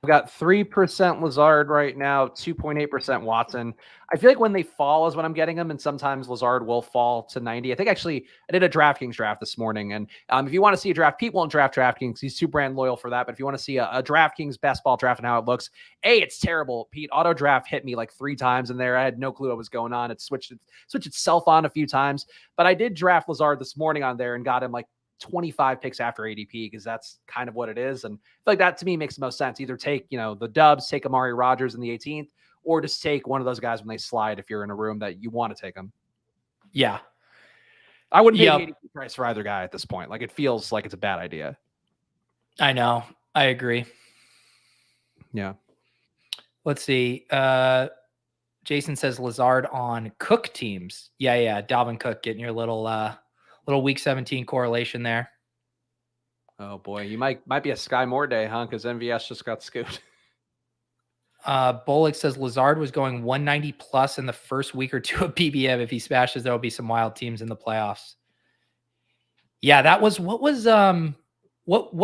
I've got 3% Lazard right now, 2.8% Watson. I feel like when they fall is when I'm getting them, and sometimes Lazard will fall to 90. I think actually I did a DraftKings draft this morning, and if you want to see a draft, Pete won't draft DraftKings. He's too brand loyal for that, but if you want to see a DraftKings best ball draft and how it looks, it's terrible. Pete, auto draft hit me like 3 times in there. I had no clue what was going on. It switched itself on a few times, but I did draft Lazard this morning on there and got him like 25 picks after ADP, because that's kind of what it is. And I feel like that to me makes the most sense. Either take, the dubs, take Amari Rodgers in the 18th, or just take one of those guys when they slide if you're in a room that you want to take them. Yeah. I wouldn't pay the ADP price for either guy at this point. Like, it feels like it's a bad idea. I know. I agree. Yeah. Let's see. Jason says Lazard on Cook teams. Yeah. Dalvin Cook getting your little week 17 correlation there. Oh boy, you might be a Skye Moore day, huh? Because MVS just got scooped. Bullock says Lazard was going 190 plus in the first week or two of BBM. If he smashes, there will be some wild teams in the playoffs. Yeah, that was what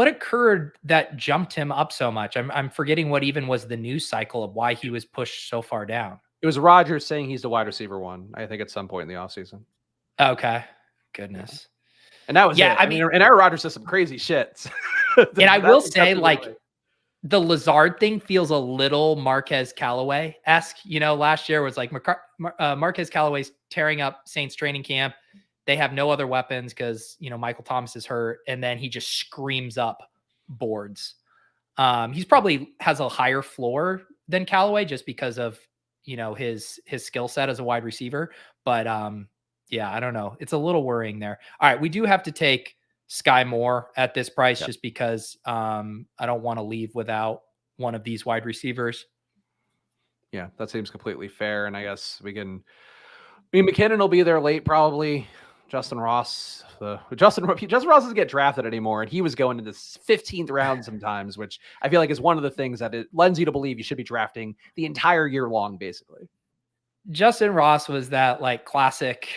occurred that jumped him up so much. I'm forgetting what even was the news cycle of why he was pushed so far down. It was Rodgers saying he's the wide receiver 1, I think, at some point in the offseason. Okay. Goodness. And that was it. I mean, and Aaron Rodgers says some crazy shit. And I will say, like, the Lazard thing feels a little Marquez Callaway-esque. Last year was like Marquez Callaway's tearing up Saints training camp. They have no other weapons because, Michael Thomas is hurt. And then he just screams up boards. He's probably has a higher floor than Callaway just because of, his skill set as a wide receiver. But, yeah, I don't know. It's a little worrying there. All right. We do have to take Skye Moore at this price just because I don't want to leave without one of these wide receivers. Yeah, that seems completely fair. And I guess McKinnon will be there late, probably. Justin Ross. Justin Ross doesn't get drafted anymore, and he was going into the 15th round sometimes, which I feel like is one of the things that it lends you to believe you should be drafting the entire year long, basically. Justin Ross was that like classic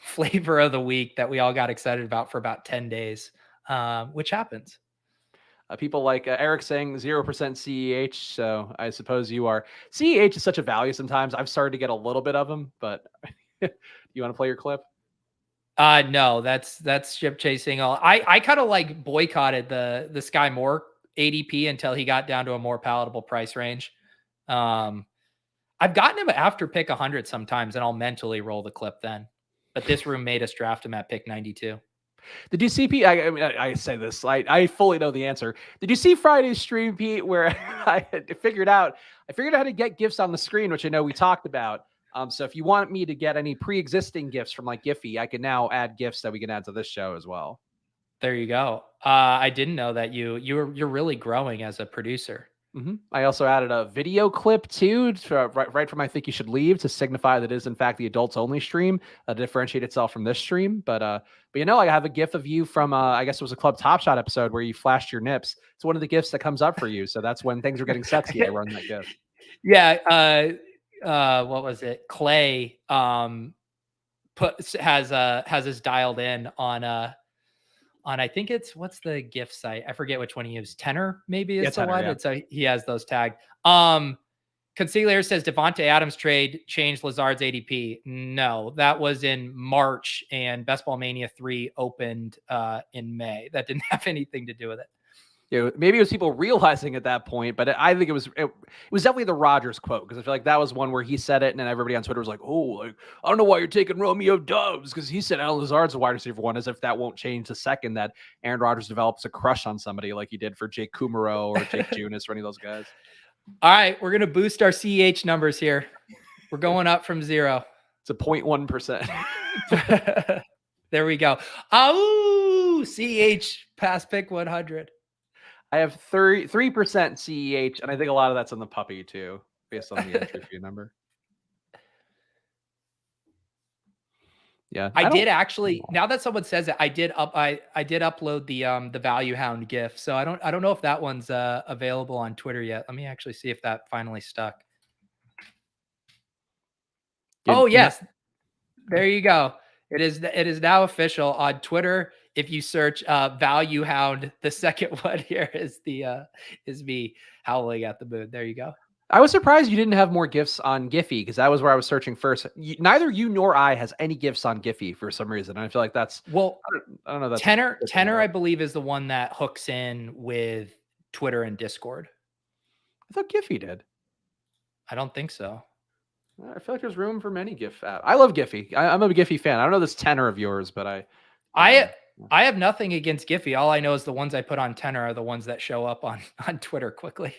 flavor of the week that we all got excited about for about 10 days, which happens. People like Eric saying 0% CEH. So I suppose you are. CEH is such a value sometimes. I've started to get a little bit of them, but you want to play your clip? No, that's ship chasing. I kind of like boycotted the Skye Moore ADP until he got down to a more palatable price range. I've gotten him after pick 100 sometimes, and I'll mentally roll the clip then. But this room made us draft him at pick 92. Did you see, Pete? I mean, I say this, I fully know the answer. Did you see Friday's stream, Pete, where I figured out how to get gifts on the screen, which I know we talked about. So if you want me to get any pre-existing gifts from like Giphy, I can now add gifts that we can add to this show as well. There you go. I didn't know that you're really growing as a producer. I also added a video clip too, right from I Think You Should Leave, to signify that it is in fact the adults only stream, to differentiate itself from this stream. But you know, I have a GIF of you from I guess it was a Club Top Shot episode where you flashed your nips. It's one of the GIFs that comes up for you. So that's when things are getting sexy. I run that GIF. Yeah. What was it? Clay has us dialed in on I think it's, what's the GIF site? I forget which one he used. Tenor maybe is the one. So he has those tagged. Consigliere says Devontae Adams trade changed Lazard's ADP. No, that was in March, and Best Ball Mania 3 opened in May. That didn't have anything to do with it. Yeah, maybe it was people realizing at that point, but I think it was definitely the Rodgers quote, because I feel like that was one where he said it, and then everybody on Twitter was like, "Oh, like, I don't know why you're taking Romeo Doubs, because he said Alan Lazard's a wide receiver one," as if that won't change the second that Aaron Rodgers develops a crush on somebody like he did for Jake Kumaro or Jake Junis or any of those guys. All right, we're gonna boost our CEH numbers here. We're going up from 0. It's a 0.1%. There we go. Oh, CEH pass pick 100. I have 3% CEH, and I think a lot of that's on the puppy too, based on the entry fee number. Yeah, I did actually. Now that someone says it, I did upload the Value Hound GIF. So I don't know if that one's available on Twitter yet. Let me actually see if that finally stuck. Oh yes, there you go. It is now official on Twitter. If you search Value Hound, the second one here is me howling at the moon. There you go. I was surprised you didn't have more GIFs on Giphy, because that was where I was searching first. Neither you nor I has any GIFs on Giphy for some reason. And I feel like that's, well, I don't know. That's Tenor, I believe, is the one that hooks in with Twitter and Discord. I thought Giphy did. I don't think so. I feel like there's room for many GIF apps. I love Giphy. I'm a Giphy fan. I don't know this Tenor of yours, but I have nothing against Giphy. All I know is the ones I put on Tenor are the ones that show up on Twitter quickly.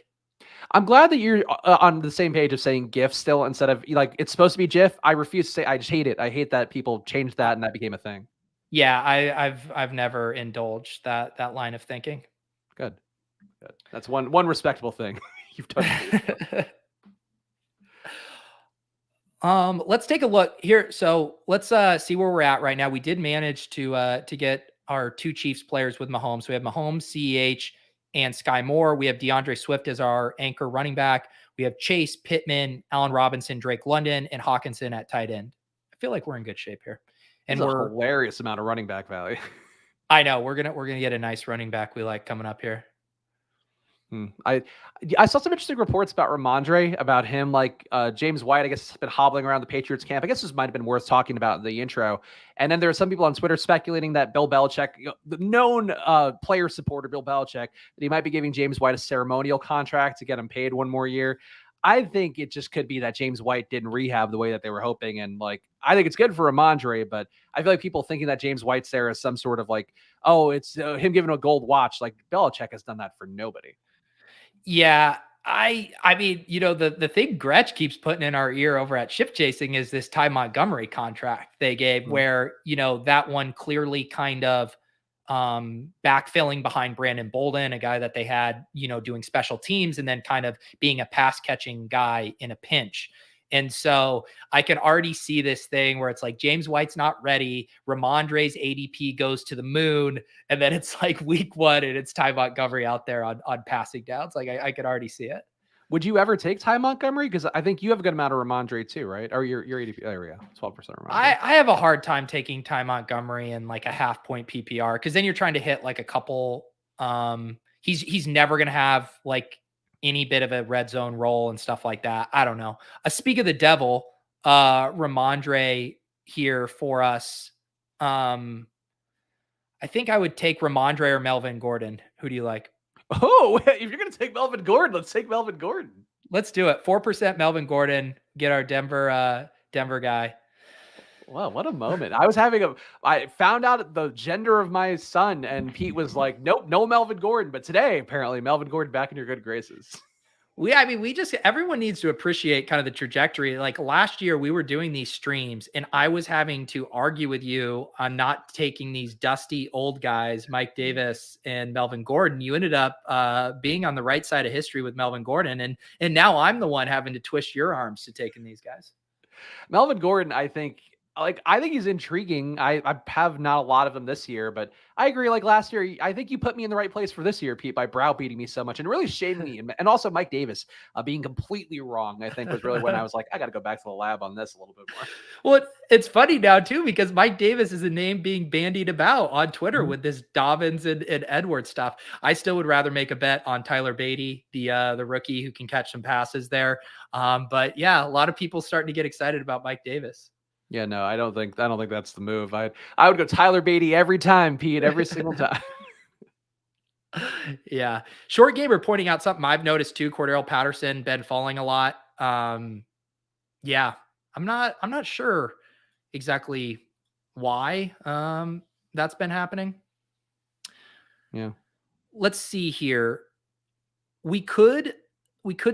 I'm glad that you're on the same page of saying GIF still, instead of like it's supposed to be GIF. I refuse to say. I just hate it. I hate that people changed that and that became a thing. Yeah, I've never indulged that line of thinking. Good. That's one respectable thing you've done. Let's take a look here. So let's see where we're at right now. We did manage to get our 2 Chiefs players with Mahomes. We have Mahomes, CEH, and Skye Moore. We have DeAndre Swift as our anchor running back. We have Chase, Pittman, Allen Robinson, Drake London, and Hawkinson at tight end. I feel like we're in good shape here. And we're a hilarious amount of running back value. I know we're gonna get a nice running back we like coming up here. I saw some interesting reports about Ramondre, about him, like James White, I guess, has been hobbling around the Patriots camp. I guess this might have been worth talking about in the intro. And then there are some people on Twitter speculating that Bill Belichick, the known player supporter Bill Belichick, that he might be giving James White a ceremonial contract to get him paid one more year. I think it just could be that James White didn't rehab the way that they were hoping. And like, I think it's good for Ramondre, but I feel like people thinking that James White's there is some sort of like, oh, it's him giving him a gold watch. Like Belichick has done that for nobody. Yeah, I mean, you know, the thing Gretsch keeps putting in our ear over at Ship Chasing is this Ty Montgomery contract they gave, where, you know, that one clearly kind of backfilling behind Brandon Bolden, a guy that they had, you know, doing special teams and then kind of being a pass catching guy in a pinch. And so I can already see this thing where it's like James White's not ready. Ramondre's ADP goes to the moon. And then it's like week 1 and it's Ty Montgomery out there on passing downs. Like I could already see it. Would you ever take Ty Montgomery? Because I think you have a good amount of Ramondre too, right? Or your ADP area, 12% Ramondre. I have a hard time taking Ty Montgomery in like a half-point PPR, because then you're trying to hit like a couple. He's never going to have like any bit of a red zone role and stuff like that. I don't know. Speak of the devil, Ramondre here for us. I think I would take Ramondre or Melvin Gordon. Who do you like? Oh, if you're going to take Melvin Gordon, let's take Melvin Gordon. Let's do it. 4% Melvin Gordon. Get our Denver guy. Wow, what a moment. I found out the gender of my son, and Pete was like, nope, no Melvin Gordon. But today, apparently, Melvin Gordon back in your good graces. I mean, everyone needs to appreciate kind of the trajectory. Like last year, we were doing these streams and I was having to argue with you on not taking these dusty old guys, Mike Davis and Melvin Gordon. You ended up being on the right side of history with Melvin Gordon. And now I'm the one having to twist your arms to taking these guys. Melvin Gordon, I think he's intriguing. I have not a lot of them this year, but I agree. Like last year, I think you put me in the right place for this year, Pete, by browbeating me so much and really shaming me. And also Mike Davis being completely wrong, I think was really when I was like, I got to go back to the lab on this a little bit more. Well, it's funny now too, because Mike Davis is a name being bandied about on Twitter with this Dobbins and Edwards stuff. I still would rather make a bet on Tyler Beatty, the rookie who can catch some passes there. But yeah, a lot of people starting to get excited about Mike Davis. Yeah, no, I don't think that's the move. I would go Tyler Beatty every time, Pete, every single time. Yeah. Short Gamer pointing out something I've noticed too. Cordell Patterson been falling a lot. Yeah, I'm not sure exactly why that's been happening. Yeah. Let's see here. We could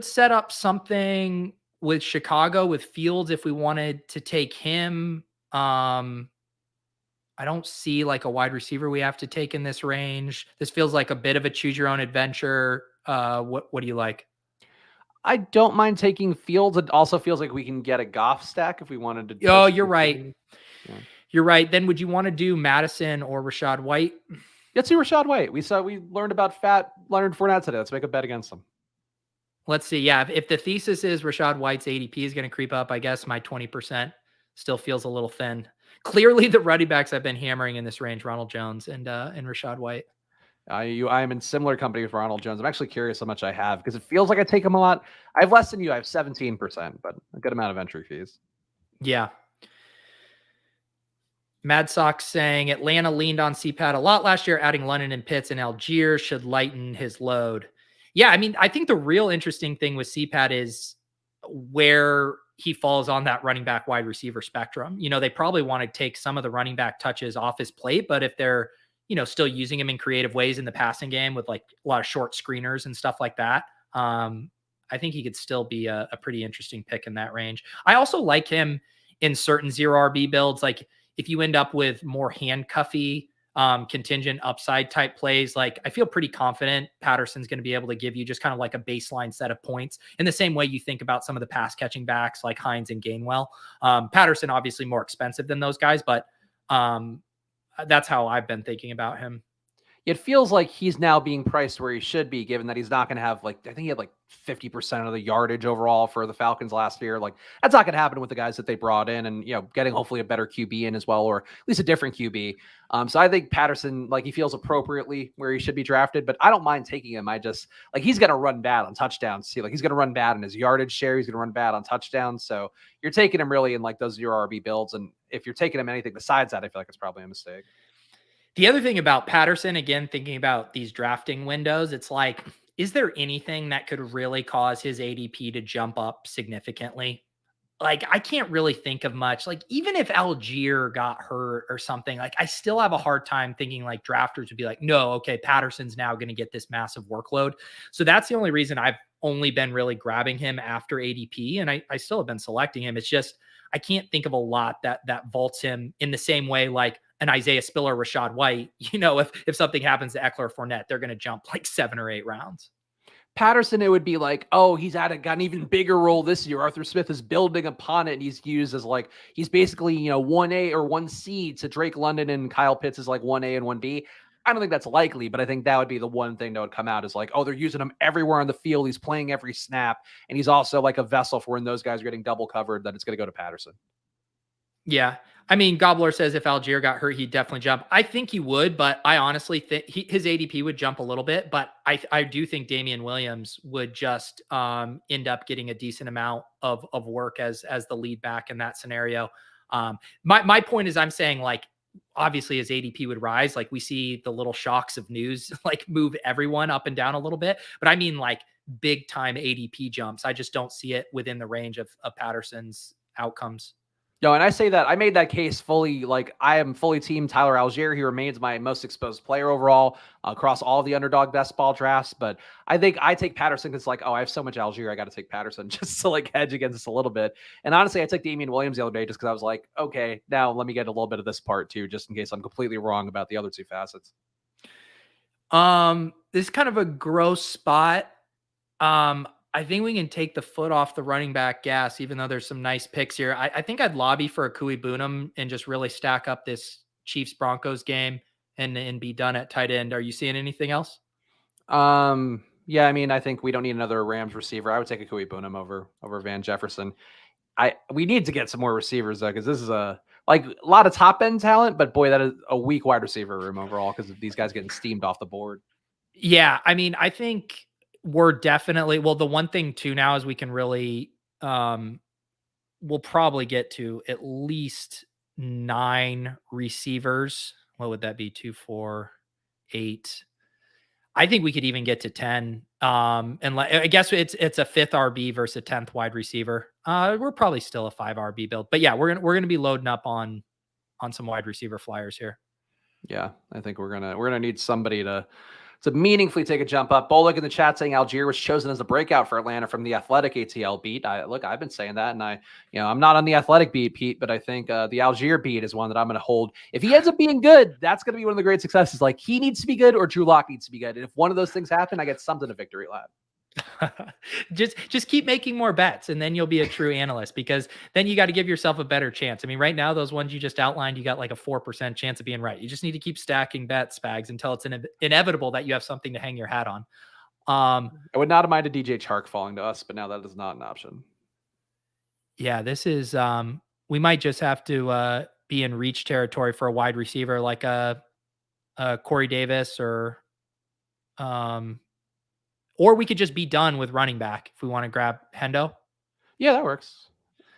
set up something with Chicago with Fields if we wanted to take him. I don't see like a wide receiver we have to take in this range. This feels like a bit of a choose your own adventure. What do you like? I don't mind taking Fields. It also feels like we can get a Goff stack if we wanted to. Oh, you're right. Yeah. You're right. Then would you want to do Madison or Rachaad White? Let's do Rachaad White. We learned about fat Leonard Fournette today. Let's make a bet against him. Let's see. Yeah. If the thesis is Rachaad White's ADP is going to creep up, I guess my 20% still feels a little thin. Clearly the running backs I've been hammering in this range, Ronald Jones and Rachaad White. I am in similar company with Ronald Jones. I'm actually curious how much I have because it feels like I take him a lot. I have less than you. I have 17%, but a good amount of entry fees. Yeah. Mad Sox saying Atlanta leaned on CPAT a lot last year, adding London and Pitts and Algier should lighten his load. Yeah, I mean, I think the real interesting thing with CPAT is where he falls on that running back wide receiver spectrum. You know, they probably want to take some of the running back touches off his plate, but if they're, you know, still using him in creative ways in the passing game with like a lot of short screeners and stuff like that, I think he could still be a pretty interesting pick in that range. I also like him in certain zero RB builds. Like if you end up with more handcuffy, contingent upside type plays, like I feel pretty confident Patterson's going to be able to give you just kind of like a baseline set of points in the same way you think about some of the pass catching backs like Hines and Gainwell. Patterson obviously more expensive than those guys, but that's how I've been thinking about him. It feels like he's now being priced where he should be, given that he's not going to have, like, I think he had like 50% of the yardage overall for the Falcons last year. Like, that's not going to happen with the guys that they brought in and, you know, getting hopefully a better QB in as well, or at least a different QB. So I think Patterson, like, he feels appropriately where he should be drafted, but I don't mind taking him. I just, like, he's going to run bad on touchdowns. See, like, he's going to run bad in his yardage share. He's going to run bad on touchdowns. So you're taking him really in like those zero RB builds. And if you're taking him anything besides that, I feel like it's probably a mistake. The other thing about Patterson, again, thinking about these drafting windows, it's like, is there anything that could really cause his ADP to jump up significantly? Like, I can't really think of much. Like, even if Algier got hurt or something, like, I still have a hard time thinking like drafters would be like, no, okay, Patterson's now going to get this massive workload. So that's the only reason I've only been really grabbing him after ADP. And I still have been selecting him. It's just, I can't think of a lot that vaults him in the same way like an Isaiah Spiller, Rachaad White. You know, if something happens to Eckler or Fournette, they're going to jump like 7 or 8 rounds. Patterson, it would be like, oh, he's got an even bigger role this year. Arthur Smith is building upon it, and he's used as like, he's basically, you know, 1A or 1C to Drake London, and Kyle Pitts is like 1A and 1B. I don't think that's likely, but I think that would be the one thing that would come out is like, oh, they're using him everywhere on the field. He's playing every snap, and he's also like a vessel for when those guys are getting double covered, then it's going to go to Patterson. Yeah. I mean, Gobbler says if Algier got hurt, he'd definitely jump. I think he would, but I honestly think his ADP would jump a little bit, but I do think Damian Williams would just end up getting a decent amount of work as the lead back in that scenario. My point is I'm saying like, obviously his ADP would rise. Like we see the little shocks of news, like move everyone up and down a little bit, but I mean like big time ADP jumps. I just don't see it within the range of Patterson's outcomes. No, and I say that I made that case fully. Like, I am fully team Tyler Algier. He remains my most exposed player overall across all the underdog best ball drafts. But I think I take Patterson because, like, oh, I have so much Algier, I got to take Patterson just to like hedge against this a little bit. And honestly, I took Damian Williams the other day just because I was like, okay, now let me get a little bit of this part too, just in case I'm completely wrong about the other two facets. This is kind of a gross spot. I think we can take the foot off the running back gas, even though there's some nice picks here. I think I'd lobby for a Kui Boonham and just really stack up this Chiefs Broncos game and be done at tight end. Are you seeing anything else? Yeah, I mean, I think we don't need another Rams receiver. I would take a Kui Boonham over Van Jefferson. We need to get some more receivers though, because this is a lot of top end talent, but boy, that is a weak wide receiver room overall because of these guys getting steamed off the board. Yeah, I mean, I think we're definitely the one thing too now is we can really we'll probably get to at least 9 receivers. What would that be? 2, 4, 8. I think we could even get to 10. And I guess it's a 5th RB versus a 10th wide receiver. We're probably still a 5 RB build, but yeah, we're gonna be loading up on some wide receiver flyers here. Yeah, I think we're gonna need somebody to meaningfully take a jump up. Bolek in the chat saying Algier was chosen as a breakout for Atlanta from the Athletic ATL beat. I've been saying that, and I'm not on the Athletic beat, Pete, but I think the Algier beat is one that I'm going to hold. If he ends up being good, that's going to be one of the great successes. Like, he needs to be good or Drew Lock needs to be good. And if one of those things happen, I get something to Victory Lap. just keep making more bets and then you'll be a true analyst, because then you got to give yourself a better chance. I mean, right now, those ones you just outlined, you got like a 4% chance of being right. You just need to keep stacking bets, Spags, until it's inevitable that you have something to hang your hat on. I would not have minded DJ Chark falling to us, but now that is not an option. Yeah, this is we might just have to be in reach territory for a wide receiver like a Corey Davis or we could just be done with running back if we want to grab Hendo. Yeah, that works.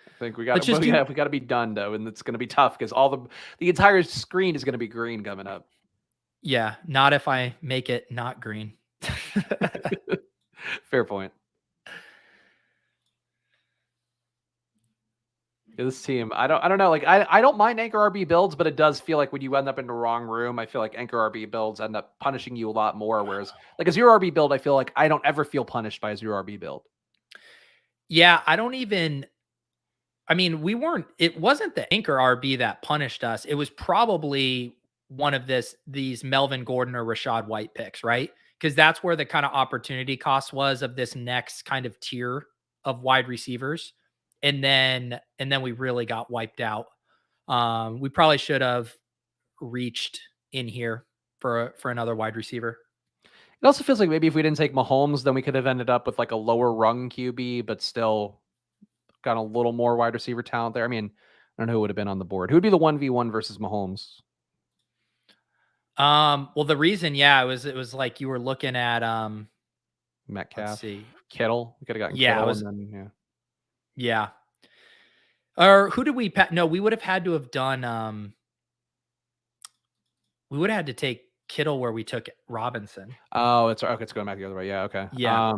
I think we got to be done though, and it's going to be tough because all the entire screen is going to be green coming up. Yeah, not if I make it not green. Fair point. Yeah, this team, I don't know. Like, I don't mind anchor RB builds, but it does feel like when you end up in the wrong room, I feel like anchor RB builds end up punishing you a lot more. Whereas like a 0 RB build, I feel like I don't ever feel punished by a 0 RB build. Yeah, I mean, it wasn't the anchor RB that punished us. It was probably one of these Melvin Gordon or Rashad White picks, right? Because that's where the kind of opportunity cost was of this next kind of tier of wide receivers. And then we really got wiped out. We probably should have reached in here for another wide receiver. It also feels like maybe if we didn't take Mahomes, then we could have ended up with like a lower rung QB, but still got a little more wide receiver talent there. I mean, I don't know who would have been on the board. Who would be the 1v1 versus Mahomes? Well, the reason, it was like you were looking at Metcalf, let's see. Kittle. We could have gotten Kittle. Yeah. Or who did we? No, we would have had to have done. We would have had to take Kittle where we took Robinson. Oh, it's okay. It's going back the other way. Yeah. Okay. Yeah.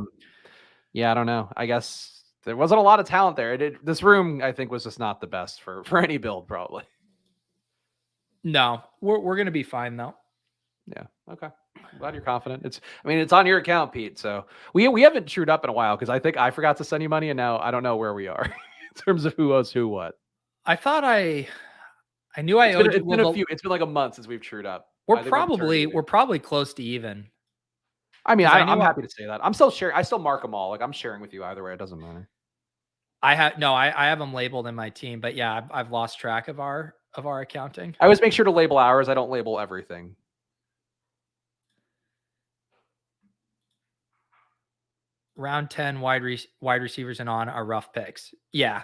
Yeah. I don't know. I guess there wasn't a lot of talent there. This room, I think, was just not the best for any build, probably. No, we're gonna be fine though. Yeah. Okay. I'm glad you're confident. It's on your account, Pete. So we haven't trued up in a while because I think I forgot to send you money, and now I don't know where we are in terms of who owes who what. I thought I knew I owed. It's been like a month since we've trued up. We're probably close to even. I mean, I'm happy to say that. I'm still sharing. I still mark them all. Like, I'm sharing with you either way. It doesn't matter. I have them labeled in my team, but yeah, I've lost track of our accounting. I always make sure to label ours. I don't label everything. Round 10 wide receivers and on are rough picks. Yeah.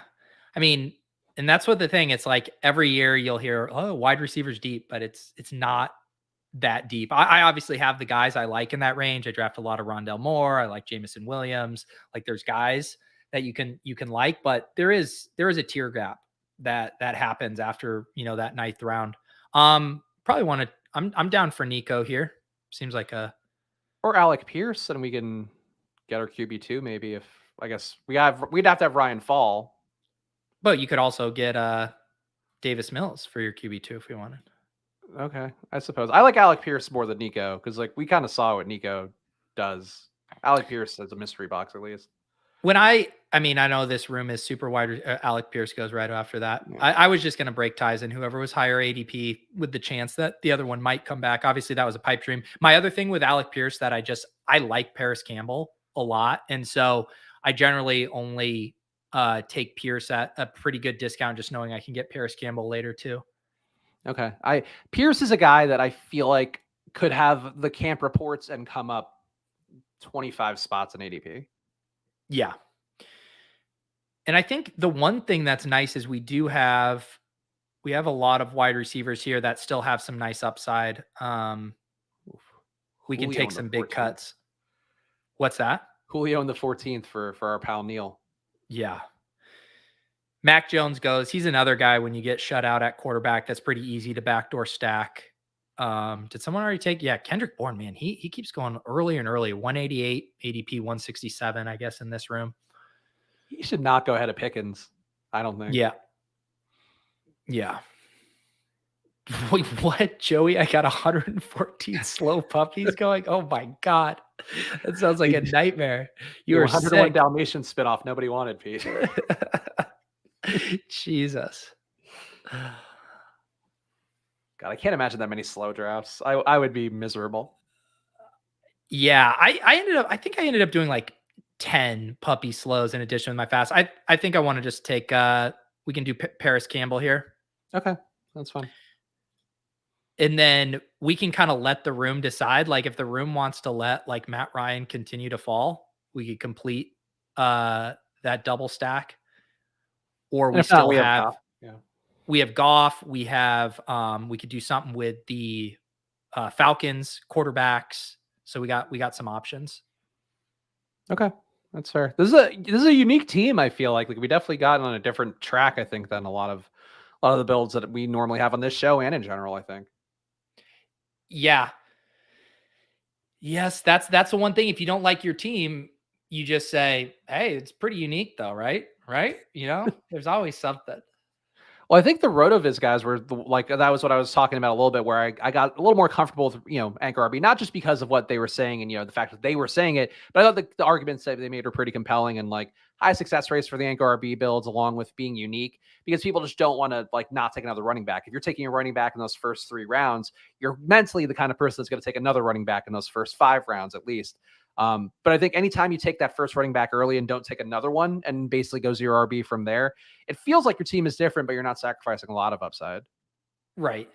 I mean, and that's what the thing, it's like every year you'll hear, oh, wide receivers deep, but it's not that deep. I obviously have the guys I like in that range. I draft a lot of Rondell Moore. I like Jameson Williams. Like, there's guys that you can like, but there is a tier gap that happens after, that 9th round. Probably I'm down for Nico here. Seems like or Alec Pierce, and we can get our QB2 maybe. If I guess we'd have to have Ryan Fall. But you could also get Davis Mills for your QB2 if we wanted. Okay, I suppose I like Alec Pierce more than Nico because like we kind of saw what Nico does. Alec Pierce is a mystery box at least. When I mean, I know this room is super wide. Alec Pierce goes right after that. Yeah. I was just going to break ties and whoever was higher ADP with the chance that the other one might come back. Obviously, that was a pipe dream. My other thing with Alec Pierce that I like Paris Campbell a lot. And so I generally only take Pierce at a pretty good discount, just knowing I can get Paris Campbell later too. Okay. Pierce is a guy that I feel like could have the camp reports and come up 25 spots in ADP. Yeah. And I think the one thing that's nice is we have a lot of wide receivers here that still have some nice upside. We can take some big cuts. What's that? Julio in the 14th for our pal Neil. Yeah. Mac Jones goes. He's another guy when you get shut out at quarterback that's pretty easy to backdoor stack. Did someone already take? Yeah, Kendrick Bourne, man. He keeps going earlier and earlier. 188, ADP 167, I guess, in this room. He should not go ahead of Pickens, I don't think. Yeah. Yeah. Wait, what, Joey? I got 114 slow puppies going. Oh my God. That sounds like a nightmare. You were 101 sick. Dalmatian spinoff nobody wanted, Pete. Jesus. God, I can't imagine that many slow drafts. I would be miserable. Yeah, I think I ended up doing like 10 puppy slows in addition to my fast. I think I want to just take we can do Paris Campbell here. Okay, that's fine. And then we can kind of let the room decide. Like if the room wants to let like Matt Ryan continue to fall, we could complete that double stack. Or we still have we have Goff. We have we could do something with the Falcons quarterbacks. So we got some options. Okay, that's fair. This is a unique team. I feel like we definitely got on a different track. I think than a lot of the builds that we normally have on this show and in general. I think. Yeah. Yes, that's the one thing. If you don't like your team, you just say, "Hey, it's pretty unique, though, right? Right? You know, there's always something." Well, I think the RotoViz guys were that was what I was talking about a little bit, where I got a little more comfortable with, Anchor RB, not just because of what they were saying and, the fact that they were saying it, but I thought the arguments that they made were pretty compelling and like high success rates for the Anchor RB builds along with being unique because people just don't want to like not take another running back. If you're taking a running back in those first 3 rounds, you're mentally the kind of person that's going to take another running back in those first 5 rounds at least. But I think anytime you take that first running back early and don't take another one and basically go 0 RB from there, it feels like your team is different, but you're not sacrificing a lot of upside. Right.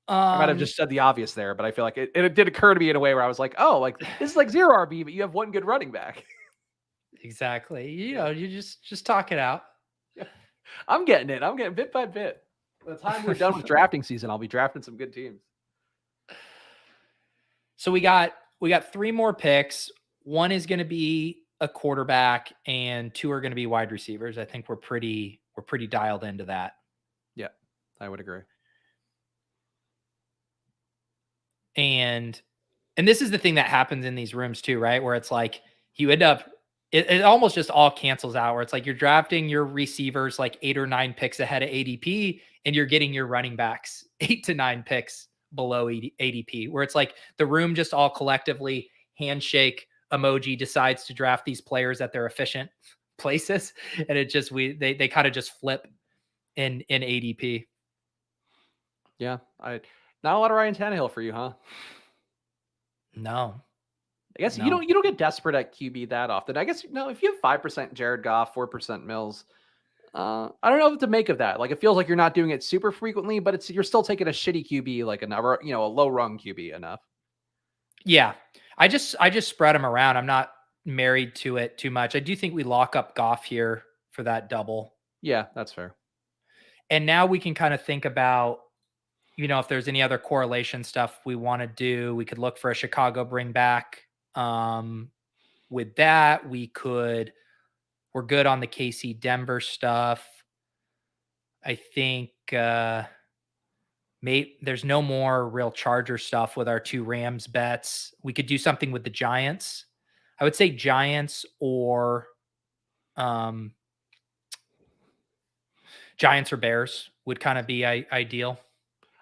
I might have just said the obvious there, but I feel like it did occur to me in a way where I was like, oh, like this is like 0 RB, but you have one good running back. Exactly. You just talk it out. I'm getting it. I'm getting bit by bit. By the time we're done with drafting season, I'll be drafting some good teams. So we got 3 more picks. One is going to be a quarterback and 2 are going to be wide receivers. I think we're pretty dialed into that. Yeah, I would agree. And this is the thing that happens in these rooms too, right? Where it's like you end up, it almost just all cancels out where it's like you're drafting your receivers like 8 or 9 picks ahead of ADP and you're getting your running backs 8 to 9 picks below ADP, where it's like the room just all collectively handshake emoji decides to draft these players at their efficient places. And it just, they kind of just flip in ADP. Yeah. Not a lot of Ryan Tannehill for you, huh? No. I guess you don't get desperate at QB that often. I guess, if you have 5% Jared Goff, 4% Mills, I don't know what to make of that. Like, it feels like you're not doing it super frequently, but you're still taking a shitty QB, like a low rung QB enough. Yeah. I just spread them around. I'm not married to it too much. I do think we lock up Goff here for that double. Yeah, that's fair. And now we can kind of think about, if there's any other correlation stuff we want to do. We could look for a Chicago bring back. With that, we're good on the KC Denver stuff. I think there's no more real Charger stuff with our 2 Rams bets. We could do something with the Giants. I would say Giants or Giants or Bears would kind of be ideal.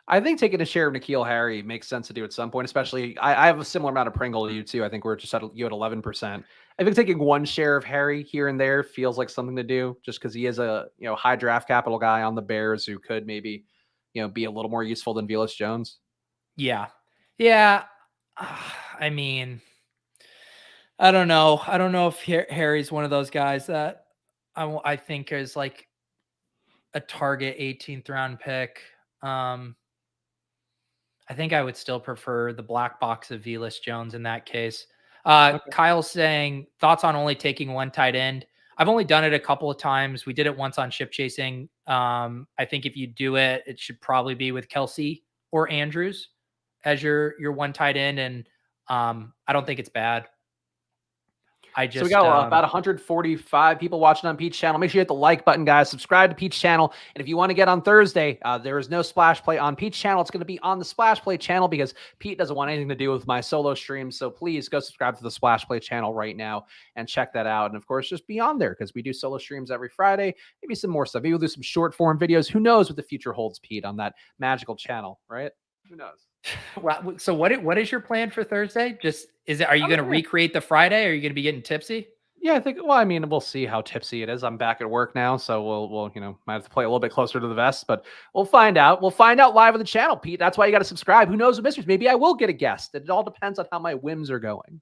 I think taking a share of N'Keal Harry makes sense to do at some point, especially I have a similar amount of Pringle to you too. I think we're just at you at 11%. I think taking one share of Harry here and there feels like something to do just because he is a high draft capital guy on the Bears who could maybe be a little more useful than Velus Jones. Yeah. Yeah. I mean, I don't know. I don't know if Harry's one of those guys that I think is like a target 18th round pick. I think I would still prefer the black box of Velus Jones in that case. Okay. Kyle's saying thoughts on only taking one tight end. I've only done it a couple of times. We did it once on ship chasing. I think if you do it, it should probably be with Kelsey or Andrews as your one tight end. And I don't think it's bad. So we got about 145 people watching on Pete's channel. Make sure you hit the like button, guys. Subscribe to Pete's channel. And if you want to get on Thursday, there is no Splash Play on Pete's channel. It's going to be on the Splash Play channel because Pete doesn't want anything to do with my solo streams. So please go subscribe to the Splash Play channel right now and check that out. And of course, just be on there because we do solo streams every Friday. Maybe some more stuff. Maybe we'll do some short form videos. Who knows what the future holds, Pete, on that magical channel, right? Who knows? Well, so what is your plan for Thursday? Are you going to recreate the Friday? Or are you going to be getting tipsy? Yeah, I think. Well, I mean, we'll see how tipsy it is. I'm back at work now, so we'll might have to play a little bit closer to the vest, but we'll find out. We'll find out live on the channel, Pete. That's why you got to subscribe. Who knows what mysteries? Maybe I will get a guest. It all depends on how my whims are going.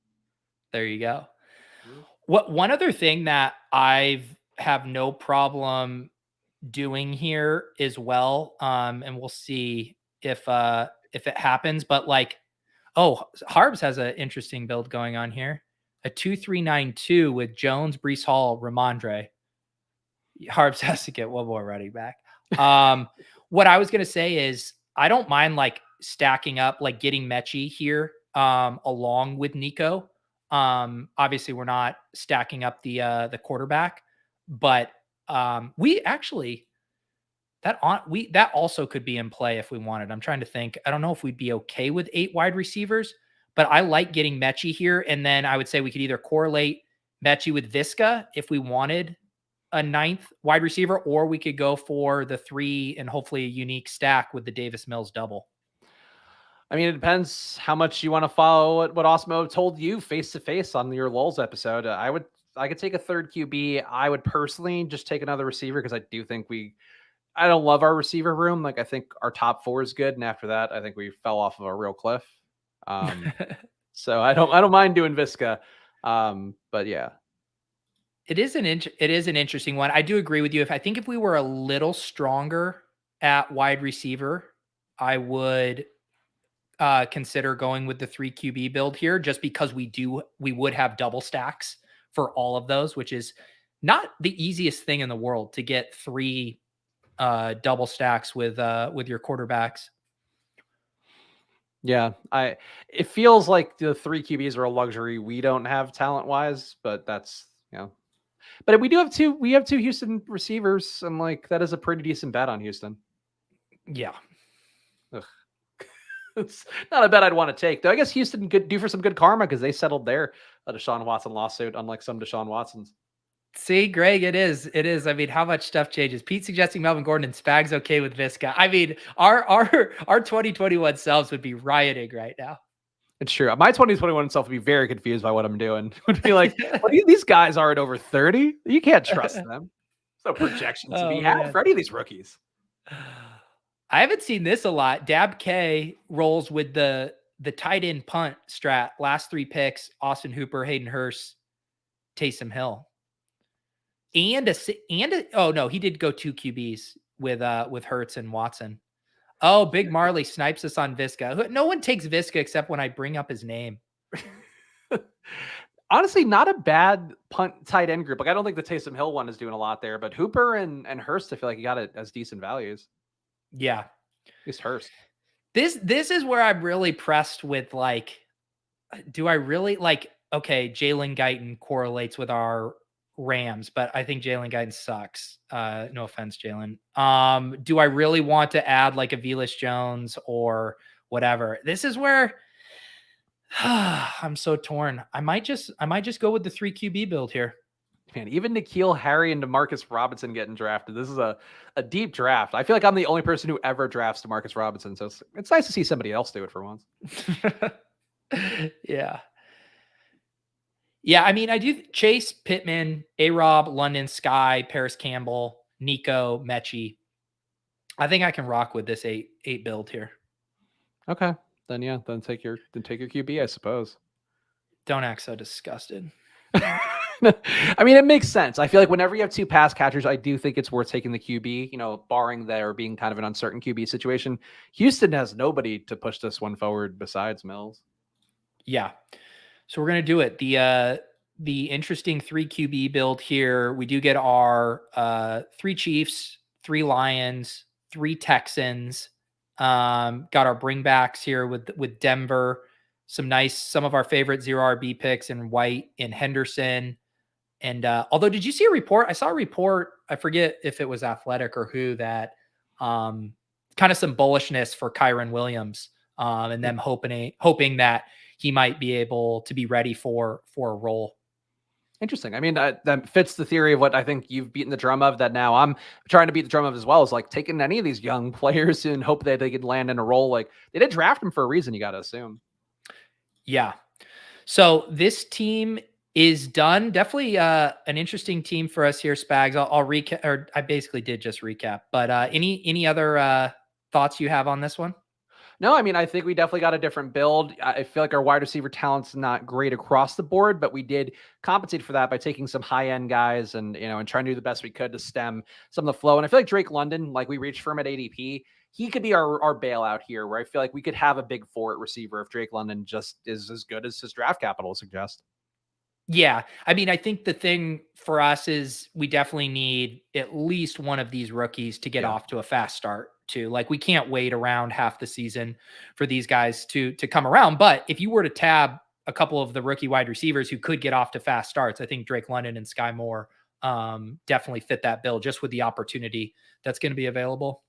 There you go. One other thing that I have no problem doing here as well, and we'll see if it happens, but Harbs has an interesting build going on here. A 2-3-9-2 with Jones, Breece Hall, Ramondre. Harbs has to get one more running back. What I was going to say is I don't mind stacking up, getting Mechie here along with Nico. Obviously we're not stacking up the quarterback, but we actually that also could be in play if we wanted. I'm trying to think. I don't know if we'd be okay with 8 wide receivers, but I like getting Mechie here. And then I would say we could either correlate Mechie with Visca if we wanted a 9th wide receiver, or we could go for the 3 and hopefully a unique stack with the Davis Mills double. I mean, it depends how much you want to follow what Osmo told you face to face on your Lulz episode. I could take a 3rd QB. I would personally just take another receiver because I do think I don't love our receiver room. I think our top 4 is good, and after that, I think we fell off of a real cliff. So I don't mind doing Visca, but yeah, it is an interesting one. I do agree with you. If we were a little stronger at wide receiver, I would consider going with the 3 QB build here, just because we would have double stacks for all of those, which is not the easiest thing in the world to get 3 double stacks with your quarterbacks. Yeah, it feels like the 3 QBs are a luxury we don't have talent wise, but that's But we have 2 Houston receivers, and that is a pretty decent bet on Houston. Yeah. Ugh. It's not a bet I'd want to take, though. I guess Houston could do for some good karma because they settled their Deshaun Watson lawsuit, unlike some Deshaun Watsons. See, Greg, it is. I mean, how much stuff changes? Pete suggesting Melvin Gordon and Spag's okay with Visca. I mean, our 2021 selves would be rioting right now. It's true. My 2021 self would be very confused by what I'm doing. Would be like, well, these guys aren't over 30. You can't trust them. There's no projections to be had for any of these rookies. I haven't seen this a lot. Dab K rolls with the tight end punt strat. Last 3 picks: Austin Hooper, Hayden Hurst, Taysom Hill. Oh no, he did go 2 QBs with Hurts and Watson. Oh, Big Marley snipes us on Visca. No one takes Visca except when I bring up his name. Honestly, not a bad punt tight end group. I don't think the Taysom Hill one is doing a lot there, but Hooper and Hurst, I feel like you got it as decent values. Yeah, at least Hurst. This is where I'm really pressed with do I really okay, Jalen Guyton correlates with our Rams, but I think Jalen Guyton sucks. No offense, Jalen. Do I really want to add a Velus Jones or whatever? This is where I'm so torn. I might just go with the 3 QB build here. Man, even N'Keal Harry and Demarcus Robinson getting drafted. This is a deep draft. I feel like I'm the only person who ever drafts Demarcus Robinson, so it's nice to see somebody else do it for once. Yeah. Yeah, I mean, I do Chase, Pittman, A-Rob, London, Skye, Paris Campbell, Nico, Mechie. I think I can rock with this eight build here. Okay. Then yeah, then take your QB, I suppose. Don't act so disgusted. I mean, it makes sense. I feel like whenever you have two pass catchers, I do think it's worth taking the QB, you know, barring there being kind of an uncertain QB situation. Houston has nobody to push this one forward besides Mills. Yeah. So we're going to do it. The interesting 3 QB build here. We do get our 3 Chiefs, 3 Lions, 3 Texans. Got our bringbacks here with Denver. Some of our favorite 0 RB picks in White and Henderson. And although, did you see a report? I saw a report. I forget if it was Athletic or who, that kind of some bullishness for Kyron Williams, and them hoping that he might be able to be ready for a role. Interesting. I mean, that fits the theory of what I think you've beaten the drum of, that now I'm trying to beat the drum of as well, is like taking any of these young players and hope that they could land in a role. Like, they did draft him for a reason, you got to assume. Yeah. So this team is done. Definitely an interesting team for us here, Spags. I'll recap, or I basically did just recap, but any other thoughts you have on this one? No, I mean, I think we definitely got a different build. I feel like our wide receiver talent's not great across the board, but we did compensate for that by taking some high-end guys and, you know, and trying to do the best we could to stem some of the flow. And I feel like Drake London, like, we reached for him at ADP. He could be our bailout here, where I feel like we could have a big 4 at receiver if Drake London just is as good as his draft capital suggests. Yeah. I mean, I think the thing for us is we definitely need at least one of these rookies to get off to a fast start too. Like, we can't wait around half the season for these guys to come around. But if you were to tab a couple of the rookie wide receivers who could get off to fast starts, I think Drake London and Skye Moore definitely fit that bill, just with the opportunity that's going to be available.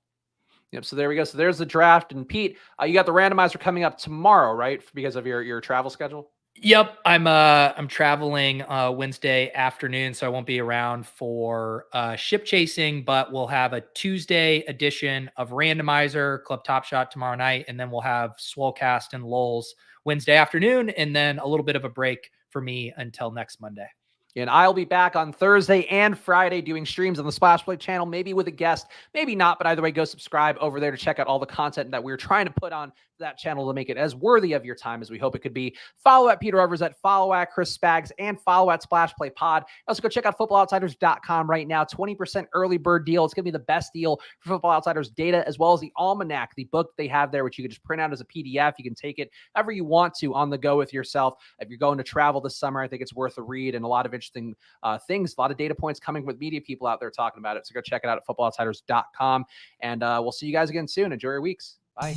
Yep. So there we go. So there's the draft. And Pete, you got the randomizer coming up tomorrow, right? Because of your travel schedule. Yep, I'm traveling Wednesday afternoon, so I won't be around for ship chasing, but we'll have a Tuesday edition of Randomizer Club Top Shot tomorrow night, and then we'll have Swolecast and Lulz Wednesday afternoon, and then a little bit of a break for me until next Monday. And I'll be back on Thursday and Friday doing streams on the Splash Play channel, maybe with a guest, maybe not, but either way, go subscribe over there to check out all the content that we're trying to put on that channel to make it as worthy of your time as we hope it could be. Follow at Peter Overzet, follow at Chris Spags, and follow at Splash Play Pod. Also, go check out footballoutsiders.com right now. 20% early bird deal. It's going to be the best deal for Football Outsiders data, as well as the Almanac, the book they have there, which you can just print out as a PDF. You can take it however you want to on the go with yourself. If you're going to travel this summer, I think it's worth a read, and a lot of interesting things, a lot of data points coming with media people out there talking about it. So go check it out at footballoutsiders.com, and we'll see you guys again soon. Enjoy your weeks. Bye.